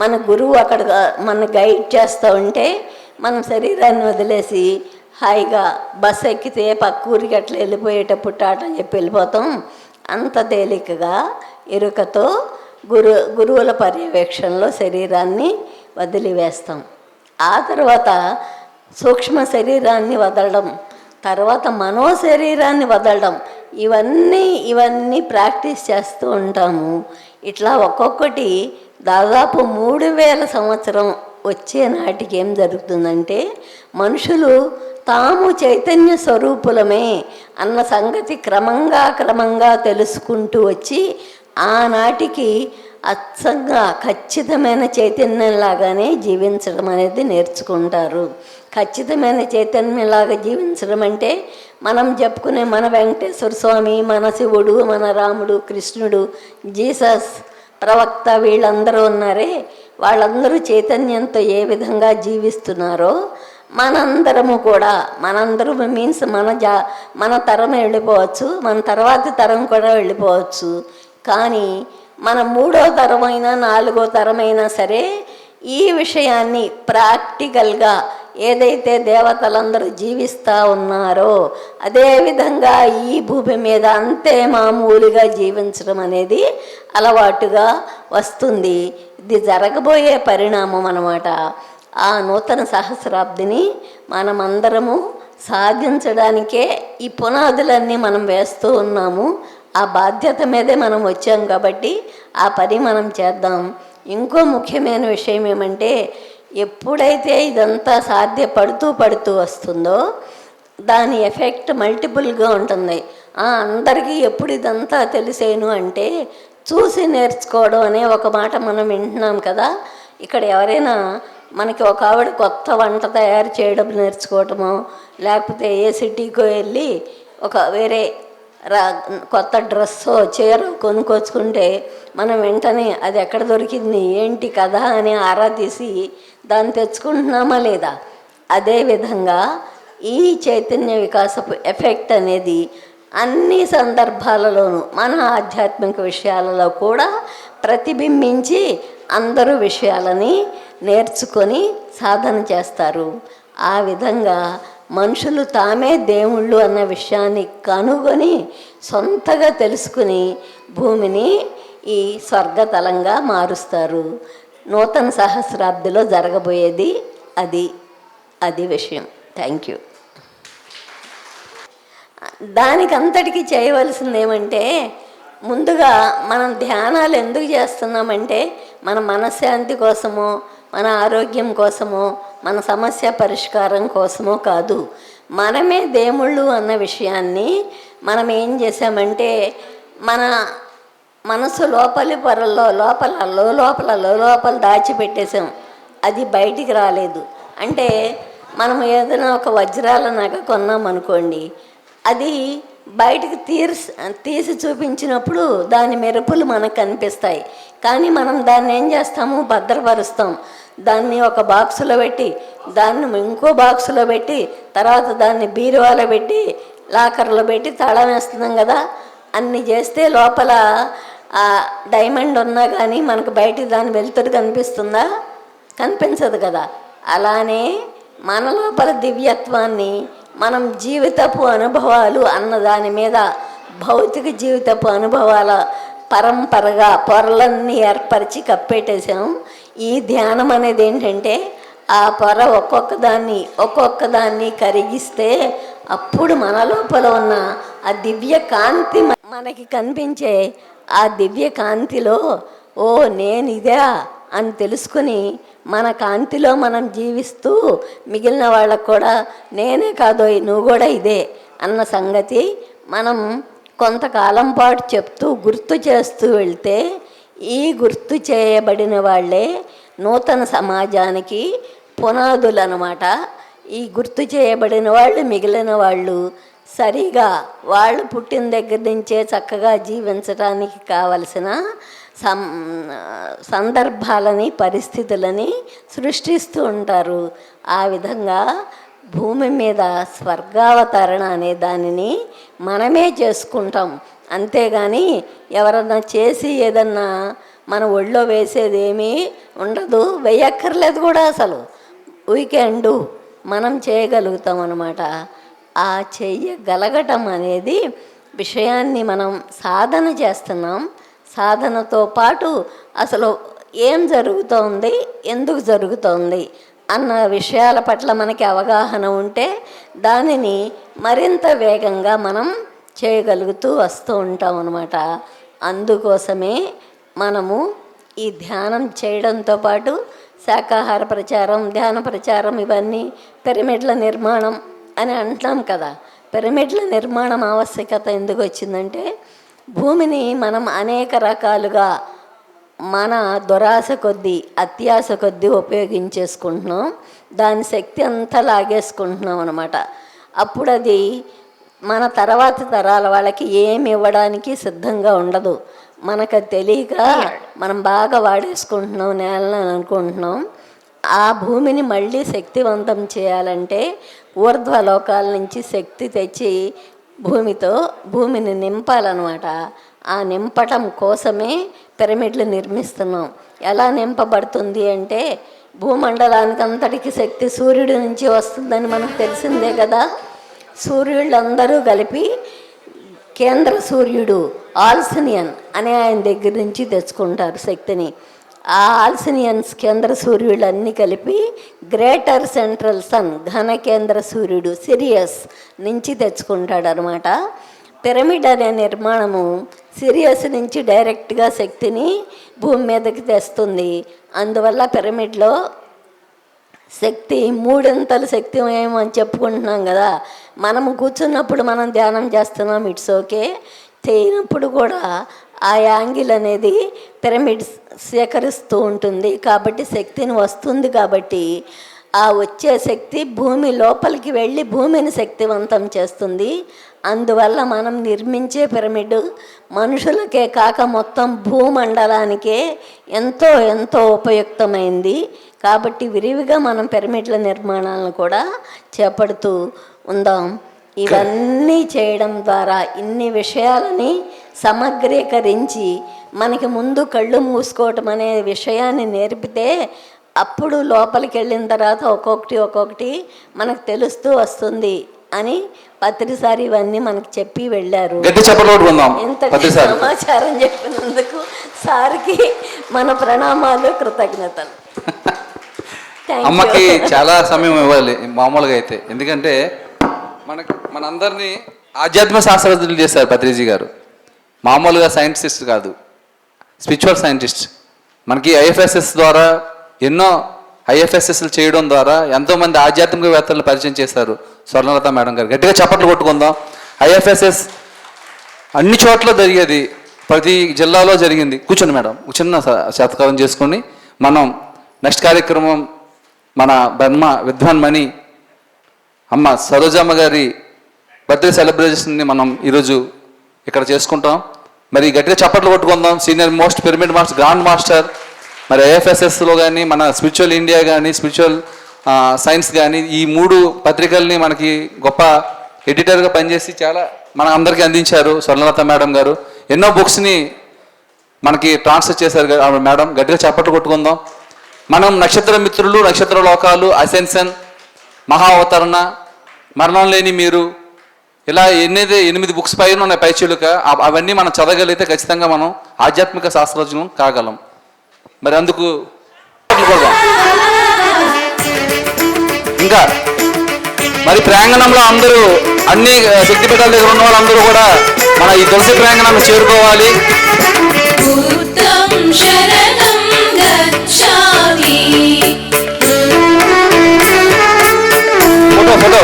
మన గురువు అక్కడ మన గైడ్ చేస్తూ ఉంటే మనం శరీరాన్ని వదిలేసి హాయిగా బస్సు ఎక్కితే పక్క ఊరికి అట్లా వెళ్ళిపోయేటప్పుడు టాటా అని చెప్పి వెళ్ళిపోతాం. అంత తేలికగా ఎరుకతో గురువుల పర్యవేక్షణలో శరీరాన్ని వదిలివేస్తాం. ఆ తర్వాత సూక్ష్మ శరీరాన్ని వదలడం, తర్వాత మనో శరీరాన్ని వదలడం, ఇవన్నీ ప్రాక్టీస్ చేస్తూ ఉంటాము. ఇట్లా ఒక్కొక్కటి దాదాపు 3000 సంవత్సరం వచ్చే నాటికి ఏం జరుగుతుందంటే మనుషులు తాము చైతన్య స్వరూపులమే అన్న సంగతి క్రమంగా తెలుసుకుంటూ వచ్చి ఆనాటికి అచ్చంగా ఖచ్చితమైన చైతన్యంలాగానే జీవించడం అనేది నేర్చుకుంటారు. ఖచ్చితమైన చైతన్యంలాగా జీవించడం అంటే మనం చెప్పుకునే మన వెంకటేశ్వర స్వామి, మన శివుడు, మన రాముడు, కృష్ణుడు, జీసస్, ప్రవక్త వీళ్ళందరూ ఉన్నారే, వాళ్ళందరూ చైతన్యంతో ఏ విధంగా జీవిస్తున్నారో మనందరూ మీన్స్ మన తరం వెళ్ళిపోవచ్చు, మన తర్వాతి తరం కూడా వెళ్ళిపోవచ్చు. కానీ మన 3వ తరమైనా 4వ తరమైనా సరే ఈ విషయాన్ని ప్రాక్టికల్గా ఏదైతే దేవతలందరూ జీవిస్తూ ఉన్నారో అదేవిధంగా ఈ భూమి మీద అంతే మామూలుగా జీవించడం అనేది అలవాటుగా వస్తుంది. ఇది జరగబోయే పరిణామం అన్నమాట. ఆ నూతన సహస్రాబ్దిని మనమందరము సాధించడానికే ఈ పునాదులన్నీ మనం వేస్తూ ఉన్నాము. ఆ బాధ్యత మీదే మనం వచ్చాం కాబట్టి ఆ పని మనం చేద్దాం. ఇంకో ముఖ్యమైన విషయం ఏమంటే, ఎప్పుడైతే ఇదంతా పడుతూ వస్తుందో దాని ఎఫెక్ట్ మల్టిపుల్గా ఉంటుంది. అందరికీ ఎప్పుడు ఇదంతా తెలిసేను అంటే చూసి నేర్చుకోవడం అనే ఒక మాట మనం వింటున్నాం కదా. ఇక్కడ ఎవరైనా మనకి ఒక ఆవిడ కొత్త వంట తయారు చేయడం నేర్చుకోవటమో, లేకపోతే ఏ సిటీకో వెళ్ళి ఒక వేరే కొత్త డ్రెస్సో చీర కొనుక్కొచ్చుకుంటే మనం వెంటనే అది ఎక్కడ దొరికింది ఏంటి కదా అని ఆరా తీసి దాన్ని తెచ్చుకుంటున్నామా లేదా? అదేవిధంగా ఈ చైతన్య వికాసపు ఎఫెక్ట్ అనేది అన్ని సందర్భాలలోనూ మన ఆధ్యాత్మిక విషయాలలో కూడా ప్రతిబింబించి అందరూ విషయాలని నేర్చుకొని సాధన చేస్తారు. ఆ విధంగా మనుషులు తామే దేవుళ్ళు అన్న విషయాన్ని కనుగొని సొంతగా తెలుసుకుని భూమిని ఈ స్వర్గతలంగా మారుస్తారు. నూతన సహస్రాబ్దిలో జరగబోయేది అది విషయం. Thank you. దానికంతటికి చేయవలసింది ఏమంటే, ముందుగా మనం ధ్యానాలు ఎందుకు చేస్తున్నామంటే మన మనశ్శాంతి కోసమో, మన ఆరోగ్యం కోసమో, మన సమస్య పరిష్కారం కోసమో కాదు. మనమే దేవుళ్ళు అన్న విషయాన్ని మనం ఏం చేసామంటే మన మనసు లోపలి పొరల్లో లోపల దాచిపెట్టేసాం. అది బయటికి రాలేదు. అంటే మనం ఏదైనా ఒక వజ్రాల నగ కొన్నామనుకోండి, అది బయటికి తీసి చూపించినప్పుడు దాని మెరుపులు మనకు కనిపిస్తాయి. కానీ మనం దాన్ని ఏం చేస్తాము, భద్రపరుస్తాం. దాన్ని ఒక బాక్సులో పెట్టి, దాన్ని ఇంకో బాక్సులో పెట్టి, తర్వాత దాన్ని బీరువాలో పెట్టి, లాకర్లో పెట్టి తాళం వేస్తున్నాం కదా. అన్ని చేస్తే లోపల ఆ డైమండ్ ఉన్నా కానీ మనకు బయటికి దాని వెలుతురు కనిపిస్తుందా? కనిపించదు కదా. అలానే మన లోపల దివ్యత్వాన్ని మనం జీవితపు అనుభవాలు అన్న దాని మీద భౌతిక జీవితపు అనుభవాల పరంపరగా పొరలన్నీ ఏర్పరిచి కప్పెట్టేసాం. ఈ ధ్యానం అనేది ఏంటంటే ఆ పొర ఒక్కొక్క దాన్ని కరిగిస్తే అప్పుడు మన లోపల ఉన్న ఆ దివ్య కాంతి మనకి కనిపించే ఆ దివ్య కాంతిలో ఓ నేను ఇదా అని తెలుసుకుని మన కాంతిలో మనం జీవిస్తూ మిగిలిన వాళ్ళకు కూడా నేనే కాదోయ్ నువ్వు కూడా ఇదే అన్న సంగతి మనం కొంతకాలం పాటు చెప్తూ గుర్తు చేస్తూ వెళ్తే ఈ గుర్తు చేయబడిన వాళ్ళే నూతన సమాజానికి పునాదులు అన్నమాట. ఈ గుర్తు చేయబడిన వాళ్ళు మిగిలిన వాళ్ళు సరిగా వాళ్ళు పుట్టిన దగ్గర నుంచే చక్కగా జీవించడానికి కావలసిన సందర్భాలని పరిస్థితులని సృష్టిస్తూ ఉంటారు. ఆ విధంగా భూమి మీద స్వర్గావతరణ అనే దానిని మనమే చేసుకుంటాం. అంతేగాని ఎవరన్నా చేసి ఏదన్నా మన ఒళ్ళో వేసేది ఏమీ ఉండదు, వేయక్కర్లేదు కూడా. అసలు వీ కెన్ డూ, మనం చేయగలుగుతాం అన్నమాట. ఆ చెయ్యగలగటం అనేది విషయాన్ని మనం సాధన చేస్తున్నాం. సాధనతో పాటు అసలు ఏం జరుగుతోంది, ఎందుకు జరుగుతోంది అన్న విషయాల పట్ల మనకి అవగాహన ఉంటే దానిని మరింత వేగంగా మనం చేయగలుగుతూ వస్తూ ఉంటాం అన్నమాట. అందుకోసమే మనము ఈ ధ్యానం చేయడంతో పాటు శాకాహార ప్రచారం, ధ్యాన ప్రచారం, ఇవన్నీ పిరమిడ్ల నిర్మాణం అని అంటున్నాం కదా. పిరమిడ్ల నిర్మాణం ఆవశ్యకత ఎందుకు వచ్చిందంటే, భూమిని మనం అనేక రకాలుగా మన దురాశ కొద్దీ, అత్యాశ కొద్దీ ఉపయోగించేసుకుంటున్నాం. దాని శక్తి అంతా లాగేసుకుంటున్నాం అన్నమాట. అప్పుడు అది మన తర్వాత తరాల వాళ్ళకి ఏమి ఇవ్వడానికి సిద్ధంగా ఉండదు. మనకు అది తెలియక మనం బాగా వాడేసుకుంటున్నాం నేలని అనుకుంటున్నాం. ఆ భూమిని మళ్ళీ శక్తివంతం చేయాలంటే ఊర్ధ్వలోకాల నుంచి శక్తి తెచ్చి భూమిని నింపాలన్నమాట. ఆ నింపటం కోసమే పిరమిడ్లు నిర్మిస్తున్నాం. ఎలా నింపబడుతుంది అంటే, భూమండలానికి అంతటికి శక్తి సూర్యుడి నుంచి వస్తుందని మనకు తెలిసిందే కదా. సూర్యుళ్ళందరూ కలిపి కేంద్ర సూర్యుడు ఆల్సినియన్ అనే ఆయన దగ్గర నుంచి తెచ్చుకుంటారు శక్తిని. ఆ ఆల్సినియన్స్ కేంద్ర సూర్యులన్నీ కలిపి గ్రేటర్ సెంట్రల్ సన్ ఘన కేంద్ర సూర్యుడు సిరియస్ నుంచి తెచ్చుకుంటాడు అనమాట. పిరమిడ్ అనే నిర్మాణము సిరియస్ నుంచి డైరెక్ట్గా శక్తిని భూమి మీదకి తెస్తుంది. అందువల్ల పిరమిడ్లో శక్తి మూడింతల శక్తి ఏమని చెప్పుకుంటున్నాం కదా. మనము కూర్చున్నప్పుడు మనం ధ్యానం చేస్తున్నాం, ఇట్స్ ఓకే. చేయనప్పుడు కూడా ఆ యాంగిల్ అనేది పిరమిడ్ సేకరిస్తూ ఉంటుంది కాబట్టి శక్తిని వస్తుంది. కాబట్టి ఆ వచ్చే శక్తి భూమి లోపలికి వెళ్ళి భూమిని శక్తివంతం చేస్తుంది. అందువల్ల మనం నిర్మించే పిరమిడ్ మనుషులకే కాక మొత్తం భూమండలానికే ఎంతో ఎంతో ఉపయుక్తమైంది. కాబట్టి విరివిగా మనం పిరమిడ్ల నిర్మాణాలను కూడా చేపడుతూ ఉందాం. ఇవన్నీ చేయడం ద్వారా ఇన్ని విషయాలని సమగ్రీకరించి మనకి ముందు కళ్ళు మూసుకోవటం అనే విషయాన్ని నేర్పితే అప్పుడు లోపలికి వెళ్ళిన తర్వాత ఒక్కొక్కటి మనకు తెలుస్తూ వస్తుంది అని పత్రిసారి ఇవన్నీ మనకు చెప్పి వెళ్ళారు. ఇంత సమాచారం చెప్పినందుకు సార్కి మన ప్రణామాలు, కృతజ్ఞతలు. అమ్మకి చాలా సమయం ఇవ్వాలి మామూలుగా అయితే, ఎందుకంటే మనందరినీ ఆధ్యాత్మిక శాస్త్రజ్ఞులు చేశారు పత్రిజీ గారు. మామూలుగా సైంటిస్ట్ కాదు, స్పిరిచువల్ సైంటిస్ట్. మనకి ఐఎఫ్ఎస్ఎస్ ద్వారా ఎన్నో ఐఎఫ్ఎస్ఎస్లు చేయడం ద్వారా ఎంతోమంది ఆధ్యాత్మికవేత్తలను పరిచయం చేశారు స్వర్ణలత మేడం గారు. గట్టిగా చప్పట్లు కొట్టుకుందాం. ఐఎఫ్ఎస్ఎస్ అన్ని చోట్ల జరిగేది, ప్రతి జిల్లాలో జరిగింది. కూర్చోండి మేడం, చిన్న సత్కారం చేసుకొని మనం నెక్స్ట్ కార్యక్రమం మన బ్రహ్మ విద్వాన్ మణి అమ్మ సరోజమ్మ గారి బర్త్డే సెలబ్రేషన్ని మనం ఈరోజు ఇక్కడ చేసుకుంటాం. మరి గట్టిగా చప్పట్లు కొట్టుకుందాం. Senior most pyramid master, grand master, మరి ఐఎఫ్ఎస్ఎస్లో కానీ మన స్పిరిచువల్ ఇండియా కానీ స్పిరిచువల్ సైన్స్ కానీ ఈ 3 పత్రికల్ని మనకి గొప్ప ఎడిటర్గా పనిచేసి చాలా మన అందరికీ అందించారు స్వర్ణలత మేడం గారు. ఎన్నో బుక్స్ని మనకి ట్రాన్స్ఫర్ చేశారు మేడం. గట్టిగా చప్పట్లు కొట్టుకుందాం. మనం నక్షత్ర మిత్రులు, నక్షత్ర లోకాలు, అసెన్షన్, మహా అవతరణ, మరణం లేని మీరు, ఇలా 8 బుక్స్ పైన ఉన్నాయి పైచీలుక. అవన్నీ మనం చదవగలిగితే ఖచ్చితంగా మనం ఆధ్యాత్మిక శాస్త్రజ్ఞం కాగలం. మరి అందుకు ఇంకా మరి ప్రాంగణంలో అందరూ అన్ని శక్తిపీఠాల దగ్గర ఉన్న వాళ్ళందరూ కూడా మన ఈ తులసి ప్రాంగణాన్ని చేరుకోవాలి. ఫోటో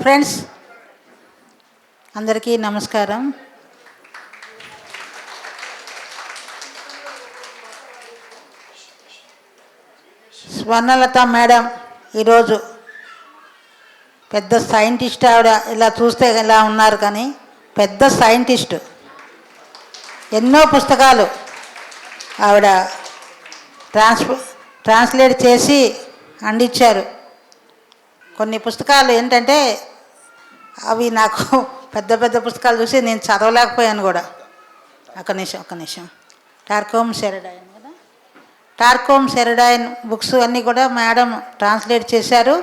ఫ్రెండ్స్, అందరికీ నమస్కారం. స్వర్ణలత మేడం ఈరోజు పెద్ద సైంటిస్ట్ ఆవిడ. ఇలా చూస్తే ఇలా ఉన్నారు కానీ పెద్ద సైంటిస్ట్. ఎన్నో పుస్తకాలు ఆవిడ ట్రాన్స్లేట్ చేసి అందించారు. కొన్ని పుస్తకాలు ఏంటంటే అవి నాకు పెద్ద పెద్ద పుస్తకాలు చూసి నేను చదవలేకపోయాను కూడా. ఒక్క నిమిషం టార్కోమ్ సెరడైన్ కదా, టార్కోమ్ సెరడైన్ బుక్స్ అన్నీ కూడా మేడం ట్రాన్స్లేట్ చేశారు.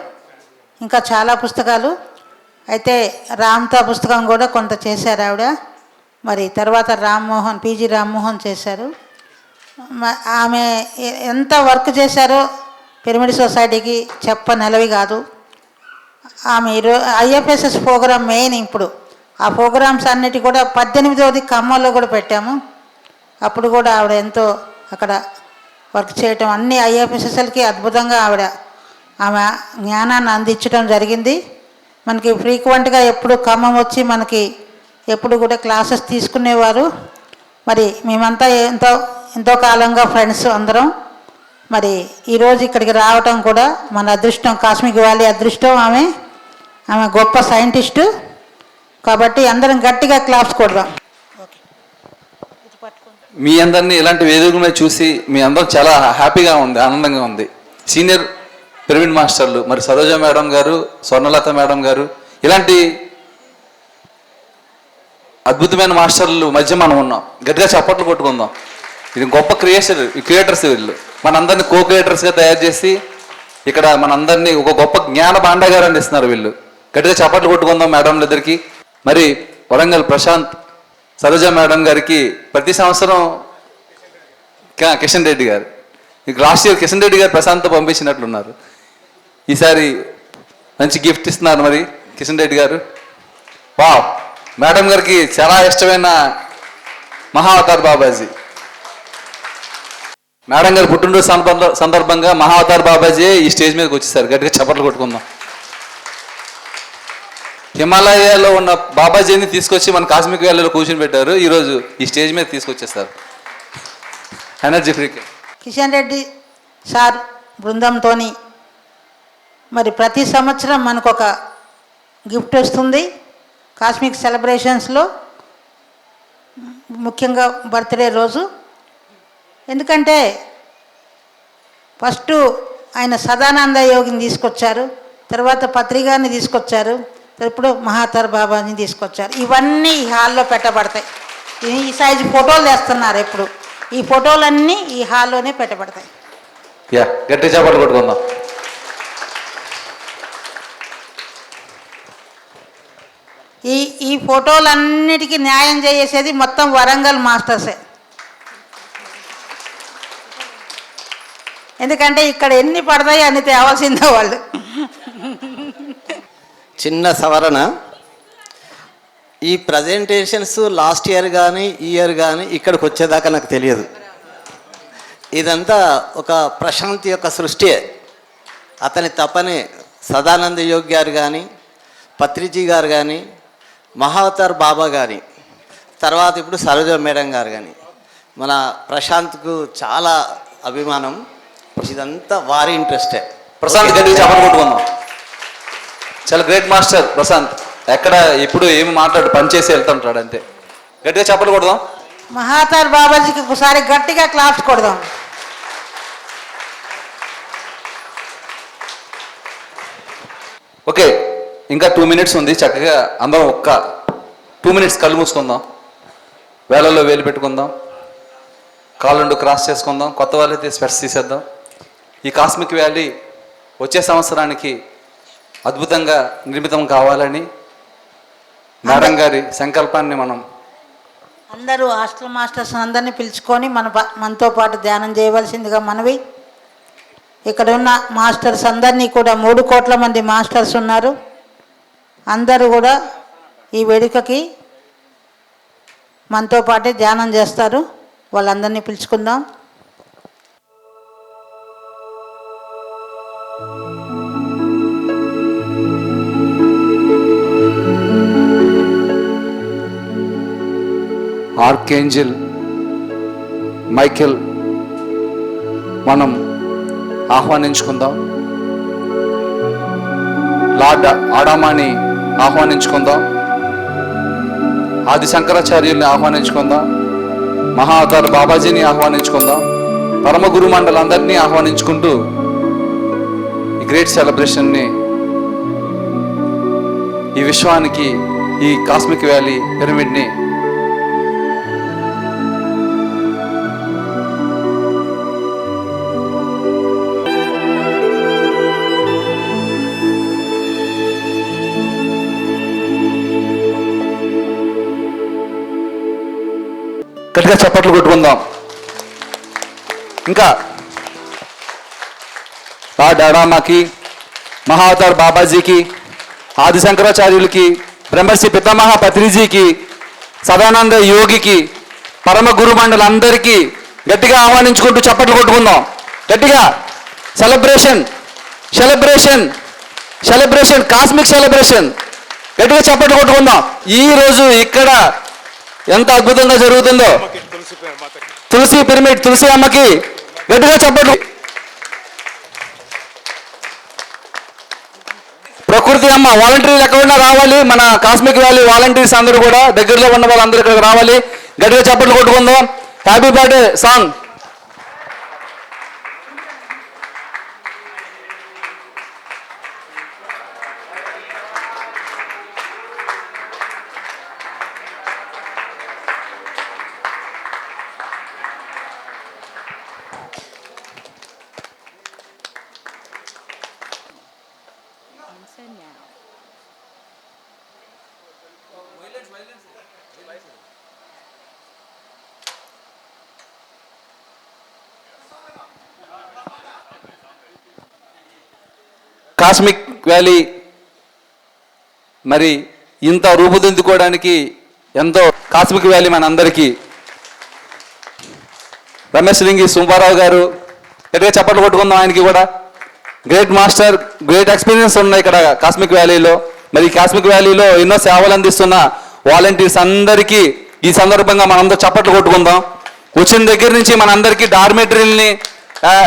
ఇంకా చాలా పుస్తకాలు. అయితే రామ్తా పుస్తకం కూడా కొంత చేశారు ఆవిడ. మరి తర్వాత పీజీ రామ్మోహన్ చేశారు. ఆమె ఎంత వర్క్ చేశారో పిరమిడ్ సొసైటీకి చెప్పనలవి కాదు. ఆమె ఐఎఫ్ఎస్ఎస్ ప్రోగ్రామ్ మెయిన్. ఇప్పుడు ఆ ప్రోగ్రామ్స్ అన్నిటి కూడా 18వ ఖమ్మంలో కూడా పెట్టాము. అప్పుడు కూడా ఆవిడ ఎంతో అక్కడ వర్క్ చేయటం, అన్ని ఐఎఫ్ఎస్ఎస్ఎల్కి అద్భుతంగా ఆమె జ్ఞానాన్ని అందించడం జరిగింది. మనకి ఫ్రీక్వెంట్గా ఎప్పుడు ఖమ్మం వచ్చి మనకి ఎప్పుడు కూడా క్లాసెస్ తీసుకునేవారు. మరి మేమంతా ఎంతో కాలంగా ఫ్రెండ్స్ అందరం. మరి ఈరోజు ఇక్కడికి రావటం కూడా మన అదృష్టం, కాస్మిక్ వ్యాలీ అదృష్టం. ఆమె గొప్ప సైంటిస్టు. కాబట్టి అందరం గట్టిగా క్లాప్స్ కొడదాం. మీ అందరినీ ఇలాంటి వేదికల మీద చూసి మీ అందరం చాలా హ్యాపీగా ఉంది, ఆనందంగా ఉంది. సీనియర్ పిరమిడ్ మాస్టర్లు మరి సరోజ మేడం గారు, స్వర్ణలత మేడం గారు, ఇలాంటి అద్భుతమైన మాస్టర్లు మధ్య మనం ఉన్నాం. గట్టిగా చప్పట్లు కొట్టుకుందాం. ఇది గొప్ప క్రియేటర్స్ వీళ్ళు. మనందరినీ కో క్రియేటర్స్గా తయారు చేసి ఇక్కడ మనందరినీ ఒక గొప్ప జ్ఞాన భాండాగారం అందిస్తున్నారు వీళ్ళు. గట్టిగా చప్పట్లు కొట్టుకుందాం మేడంలు ఇద్దరికి. మరి వరంగల్ ప్రశాంత్ సరోజ మేడం గారికి ప్రతి సంవత్సరం కిషన్ రెడ్డి గారు, లాస్ట్ ఇయర్ కిషన్ రెడ్డి గారు ప్రశాంత్తో పంపించినట్లున్నారు. ఈసారి మంచి గిఫ్ట్ ఇస్తున్నారు మరి కిషన్ రెడ్డి గారు. వావ్, మేడం గారికి చాలా ఇష్టమైన మహావతార్ బాబాజీ. మేడం గారు పుట్టినరోజు సందర్భంగా మహావతార్ బాబాజీ ఈ స్టేజ్ మీదకి వచ్చేసారు. గట్టిగా చప్పట్లు కొట్టుకుందాం. హిమాలయాలో ఉన్న బాబాజీని తీసుకొచ్చి మన కాస్మిక్ వ్యాలీలో కూర్చొని పెట్టారు. ఈరోజు ఈ స్టేజ్ మీద తీసుకొచ్చేస్తారు. Energy freak Kishan Reddy sir బృందంతో మరి ప్రతి సంవత్సరం మనకు ఒక గిఫ్ట్ వస్తుంది కాస్మిక్ సెలబ్రేషన్స్లో, ముఖ్యంగా బర్త్డే రోజు. ఎందుకంటే ఫస్ట్ ఆయన సదానంద యోగిని తీసుకొచ్చారు, తర్వాత పత్రికాని తీసుకొచ్చారు, ఇప్పుడు మహావతార్ బాబాని తీసుకొచ్చారు. ఇవన్నీ ఈ హాల్లో పెట్టబడతాయి. ఈ సైజు ఫోటోలు తెస్తున్నారు. ఎప్పుడు ఈ ఫోటోలన్నీ ఈ హాల్లోనే పెట్టబడతాయి. గట్టి చప్పట్లు కొట్టుకుందాం. ఈ ఫోటోలన్నిటికీ న్యాయం చేసేది మొత్తం వరంగల్ మాస్టర్సే. ఎందుకంటే ఇక్కడ ఎన్ని పడతాయి అన్ని తేవాల్సిందే వాళ్ళు. చిన్న సవరణ, ఈ ప్రజెంటేషన్స్ లాస్ట్ ఇయర్ కానీ ఈ ఇయర్ కానీ ఇక్కడికి వచ్చేదాకా నాకు తెలియదు. ఇదంతా ఒక ప్రశాంతి యొక్క సృష్టి. అతని తపనే సదానంద యోగి గారు కానీ, పత్రిజీ గారు కానీ, మహావతార్ బాబా గారి, తర్వాత ఇప్పుడు సరోజ మేడం గారు కానీ, మన ప్రశాంత్కు చాలా అభిమానం. ఇదంతా వారి ఇంట్రెస్టే. ప్రశాంత్ గట్టిగా చప్పట్లు కొట్టుకుందాం. చాలా గ్రేట్ మాస్టర్ ప్రశాంత్. ఎక్కడ ఎప్పుడు ఏమి మాట్లాడు, పని చేసి వెళ్తుంటాడు అంతే. గట్టిగా చప్పట్లు కొడదాం. మహావతార్ బాబాజీకి ఒకసారి గట్టిగా క్లాప్స్ కొడదాం. ఓకే, ఇంకా 2 minutes ఉంది. చక్కగా అందరం ఒక్క 2 minutes కళ్ళు మూసుకుందాం, వేళల్లో వేలు పెట్టుకుందాం, కాళ్ళు క్రాస్ చేసుకుందాం, కొత్త వాళ్ళైతే స్పెట్స్ తీసేద్దాం. ఈ కాస్మిక్ వ్యాలీ వచ్చే సంవత్సరానికి అద్భుతంగా నిర్మితం కావాలని మేడం గారి సంకల్పాన్ని మనం అందరూ హాస్టల్ మాస్టర్స్ అందరినీ పిలుచుకొని మనతో పాటు ధ్యానం చేయవలసిందిగా మనవి. ఇక్కడ ఉన్న మాస్టర్స్ అందరినీ కూడా 3 కోట్ల మంది మాస్టర్స్ ఉన్నారు. అందరూ కూడా ఈ వేడుకకి మనతో పాటే ధ్యానం చేస్తారు. వాళ్ళందరినీ పిలుచుకుందాం. ఆర్కేంజల్ మైకేల్ మనం ఆహ్వానించుకుందాం. లార్డ్ ఆడామాని ఆహ్వానించుకుందాం. ఆది శంకరాచార్యుల్ని ఆహ్వానించుకుందాం. మహా అవతార్ బాబాజీని ఆహ్వానించుకుందాం. పరమ గురు మండలందరినీ ఆహ్వానించుకుంటూ ఈ గ్రేట్ సెలబ్రేషన్ని, ఈ విశ్వానికి, ఈ కాస్మిక్ వ్యాలీ పిరమిడ్ని గట్టిగా చప్పట్లు కొట్టుకుందాం. ఇంకా లార్డ్ ఆడామాకి, మహావతార్ బాబాజీకి, ఆది శంకరాచార్యులకి, బ్రహ్మర్షి పితామహ పత్రిజీకి, సదానంద యోగికి, పరమ గురు మండలందరికీ గట్టిగా ఆహ్వానించుకుంటూ చప్పట్లు కొట్టుకుందాం. గట్టిగా celebration, celebration, celebration, cosmic celebration. గట్టిగా చప్పట్లు కొట్టుకుందాం. ఈ రోజు ఇక్కడ ఎంత అద్భుతంగా జరుగుతుందో, తులసి పిరమిడ్, తులసి అమ్మకి గట్టిగా చప్పట్లు. ప్రకృతి అమ్మ వాలంటీర్లు ఎక్కడున్నా రావాలి. మన కాస్మిక్ వ్యాలీ వాలంటీర్స్ అందరూ కూడా, దగ్గరలో ఉన్న వాళ్ళందరూ ఇక్కడికి రావాలి. గట్టిగా చప్పట్లు కొట్టుకుందాం. Happy birthday song. Cosmic valley మరి ఇంత రూపుదిద్దుకోవడానికి ఎంతో, కాస్మిక్ వ్యాలీ మన అందరికీ రమేష్ లింగి సుబ్బారావు గారు గట్టిగా చప్పట్లు కొట్టుకుందాం. ఆయనకి కూడా గ్రేట్ మాస్టర్, గ్రేట్ ఎక్స్పీరియన్స్ ఉన్నాయి ఇక్కడ కాస్మిక్ వ్యాలీలో. మరి కాస్మిక్ వ్యాలీలో ఎన్నో సేవలు అందిస్తున్న వాలంటీర్స్ అందరికీ ఈ సందర్భంగా మనందరూ చప్పట్లు కొట్టుకుందాం. వచ్చిన దగ్గర నుంచి మనందరికీ డార్మెటరీని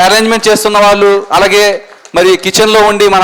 అరేంజ్మెంట్ చేస్తున్న వాళ్ళు, అలాగే మరి కిచెన్లో ఉండి మన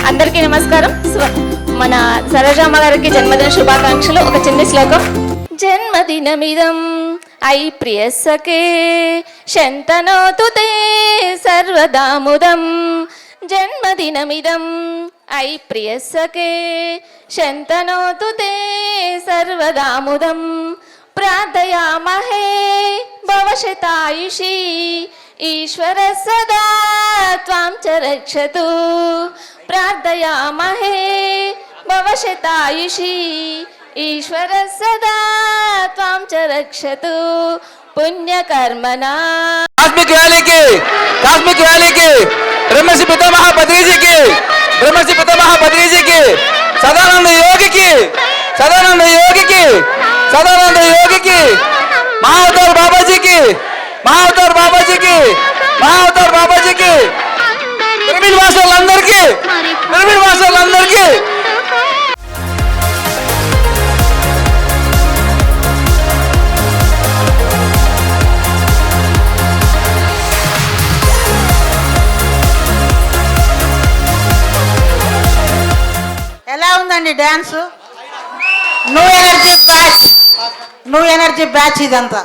అందరికీ నమస్కారం. మన సరోజమ్మ గారికి జన్మదిన శుభాకాంక్షలు. ఒక చిన్న శ్లోకం. జన్మదినమిదం ఐ ప్రియసకే శంతనోతు తే సర్వదాముదం. జన్మదినమిదం ఐ ప్రియసకే శంతనోతు తే సర్వదాముదం. ప్రార్థయామహే భవశతాయుషీ ఈశ్వర సదా త్వాం చ రక్షతు. ప్రార్థయామహే భవశతాయుషీ ఈశ్వర సదా త్వాం చ రక్షతు. పుణ్యకర్మనా కాస్మిక్ వ్యాలీకి, కాస్మిక్ వ్యాలీకి, బ్రహ్మర్షి పితామహ పత్రిజీకి, బ్రహ్మర్షి పితామహ పత్రిజీకి, సదానంద యోగికి, సదానంద యోగికి, సదానంద యోగికి, మహావతార్ బాబాజీకి, మహావతార్ బాబాజీకి, మహావతార్ బాబాజీకి, పిరమిడ్ మాస్టర్లందరికీ, పిరమిడ్ మాస్టర్లందరికీ ఏంటండి డ్యాన్స్? న్యూ ఎనర్జీ బ్యాచ్ ఇదంతా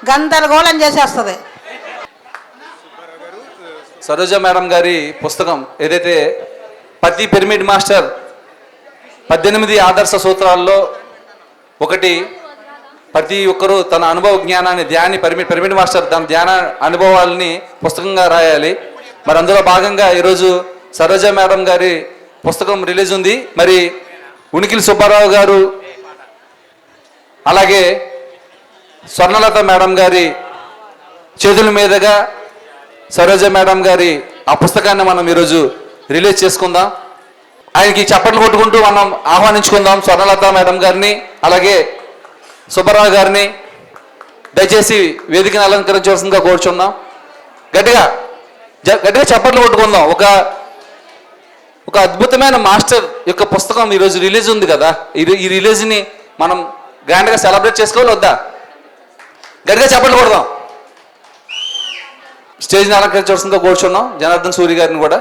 గందరగోళం చేసేస్తుంది. సరోజ మేడం గారి పుస్తకం ఏదైతే ప్రతి పిరమిడ్ మాస్టర్ 18 ఆదర్శ సూత్రాల్లో ఒకటి, ప్రతి ఒక్కరూ తన అనుభవ జ్ఞానాన్ని పిరమిడ్ మాస్టర్ తన ధ్యాన అనుభవాలని పుస్తకంగా రాయాలి. మరి అందులో భాగంగా ఈరోజు సరోజ మేడం గారి పుస్తకం రిలీజ్ ఉంది. మరి ఉనికిలి సుబ్బారావు గారు అలాగే స్వర్ణలత మేడం గారి చేతుల మీదుగా సరోజ మేడం గారి ఆ పుస్తకాన్ని మనం ఈరోజు రిలీజ్ చేసుకుందాం. ఆయనకి చప్పట్లు కొట్టుకుంటూ మనం ఆహ్వానించుకుందాం స్వర్ణలత మేడం గారిని, అలాగే సుబ్బారావు గారిని. దయచేసి వేదికను అలంకరించవలసిందిగా కోరుచున్నాం. గట్టిగా చప్పట్లు కొట్టుకుందాం. ఒక అద్భుతమైన మాస్టర్ యొక్క పుస్తకం ఈరోజు రిలీజ్ ఉంది కదా, ఈ రిలీజ్ని మనం గ్రాండ్గా సెలబ్రేట్ చేసుకోవాలి వద్దా? గట్టిగా చప్పట్లు కొడదాం. స్టేజ్ని అలంకరించవలసిందిగా కూర్చున్నాం జనార్దన్ సూరి గారిని కూడా.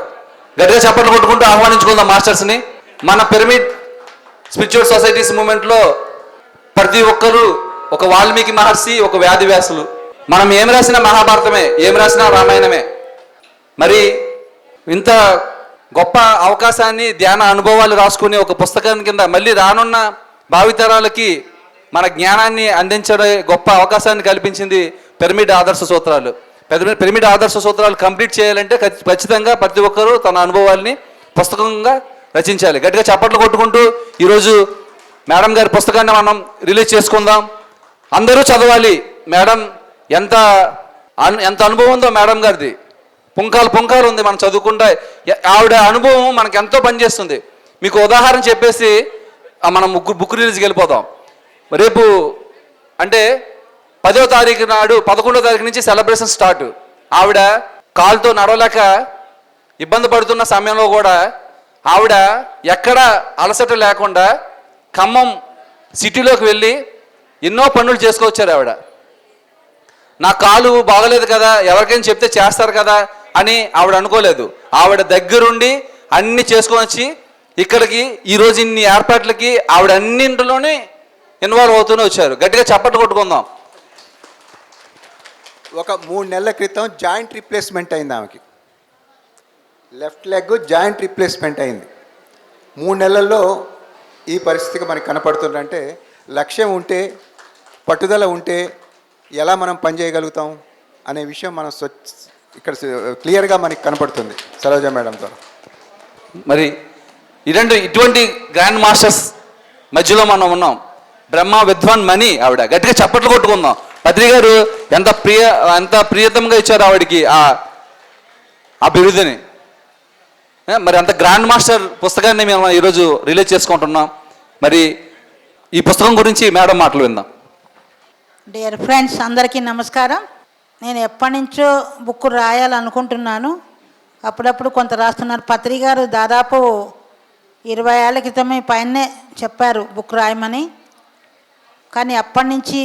గట్టిగా చప్పట్లు కొట్టుకుంటూ ఆహ్వానించుకుందాం మాస్టర్స్ని. మన పిరమిడ్ స్పిరిచువల్ సొసైటీస్ మూమెంట్లో ప్రతి ఒక్కరూ ఒక వాల్మీకి మహర్షి, ఒక వ్యాధివ్యాసులు. మనం ఏం రాసినా మహాభారతమే, ఏం రాసినా రామాయణమే. మరి ఇంత గొప్ప అవకాశాన్ని ధ్యాన అనుభవాలు రాసుకుని ఒక పుస్తకాన్ని కింద మళ్ళీ రానున్న భావితరాలకి మన జ్ఞానాన్ని అందించే గొప్ప అవకాశాన్ని కల్పించింది పిరమిడ్ ఆదర్శ సూత్రాలు. పిరమిడ్ ఆదర్శ సూత్రాలు కంప్లీట్ చేయాలంటే ఖచ్చితంగా ప్రతి ఒక్కరూ తన అనుభవాల్ని పుస్తకంగా రచించాలి. గట్టిగా చప్పట్లు కొట్టుకుంటూ ఈరోజు మేడం గారి పుస్తకాన్ని మనం రిలీజ్ చేసుకుందాం. అందరూ చదవాలి. మేడం ఎంత అనుభవం ఉందో మేడం గారిది, పుంకాలు ఉంది. మనం చదువుకుంటే ఆవిడ అనుభవం మనకు ఎంతో పనిచేస్తుంది. మీకు ఉదాహరణ చెప్పేసి మనం బుక్ రిలీజ్కి వెళ్ళిపోదాం. రేపు అంటే 10వ తారీఖు నాడు 11వ తారీఖు నుంచి సెలబ్రేషన్ స్టార్ట్. ఆవిడ కాలుతో నడవలేక ఇబ్బంది పడుతున్న సమయంలో కూడా ఆవిడ ఎక్కడ అలసట లేకుండా ఖమ్మం సిటీలోకి వెళ్ళి ఎన్నో పనులు చేసుకొచ్చారు. ఆవిడ నా కాలు బాగలేదు కదా, ఎవరికైనా చెప్తే చేస్తారు కదా అని ఆవిడ అనుకోలేదు. ఆవిడ దగ్గరుండి అన్ని చేసుకొని వచ్చి ఇక్కడికి ఈరోజు ఇన్ని ఏర్పాట్లకి ఆవిడ అన్నింటిలోనే ఇన్వాల్వ్ అవుతూనే వచ్చారు. గట్టిగా చప్పట్లు కొట్టుకుందాం. ఒక 3 నెలల క్రితం జాయింట్ రీప్లేస్మెంట్ అయింది ఆమెకి. లెఫ్ట్ లెగ్ జాయింట్ రీప్లేస్మెంట్ అయింది. 3 నెలల్లో ఈ పరిస్థితికి మనకి కనపడుతుందంటే లక్ష్యం ఉంటే, పట్టుదల ఉంటే ఎలా మనం పనిచేయగలుగుతాం అనే విషయం మనం ఇక్కడ క్లియర్గా మనకి కనపడుతుంది సరోజ మేడం ద్వారా. మరి ఇటువంటి గ్రాండ్ మాస్టర్స్ మధ్యలో మనం ఉన్నాం. బ్రహ్మ విద్వాన్ మణి ఆవిడ. గట్టిగా చప్పట్లు కొట్టుకుందాం. పత్రి గారు ఎంత ప్రియతంగా ఇచ్చారు ఆవిడికి ఆ బిరుదుని. మరి అంత గ్రాండ్ మాస్టర్ పుస్తకాన్ని మేము ఈరోజు రిలీజ్ చేసుకుంటున్నాం. మరి ఈ పుస్తకం గురించి మేడం మాటలు విందాం. డియర్ ఫ్రెండ్స్, అందరికీ నమస్కారం. నేను ఎప్పటి నుంచో బుక్ రాయాలనుకుంటున్నాను. అప్పుడప్పుడు కొంత రాస్తున్నారు. పత్రి గారు దాదాపు 20 ఏళ్ల క్రితమే పైనే చెప్పారు బుక్ రాయమని. కానీ అప్పటి నుంచి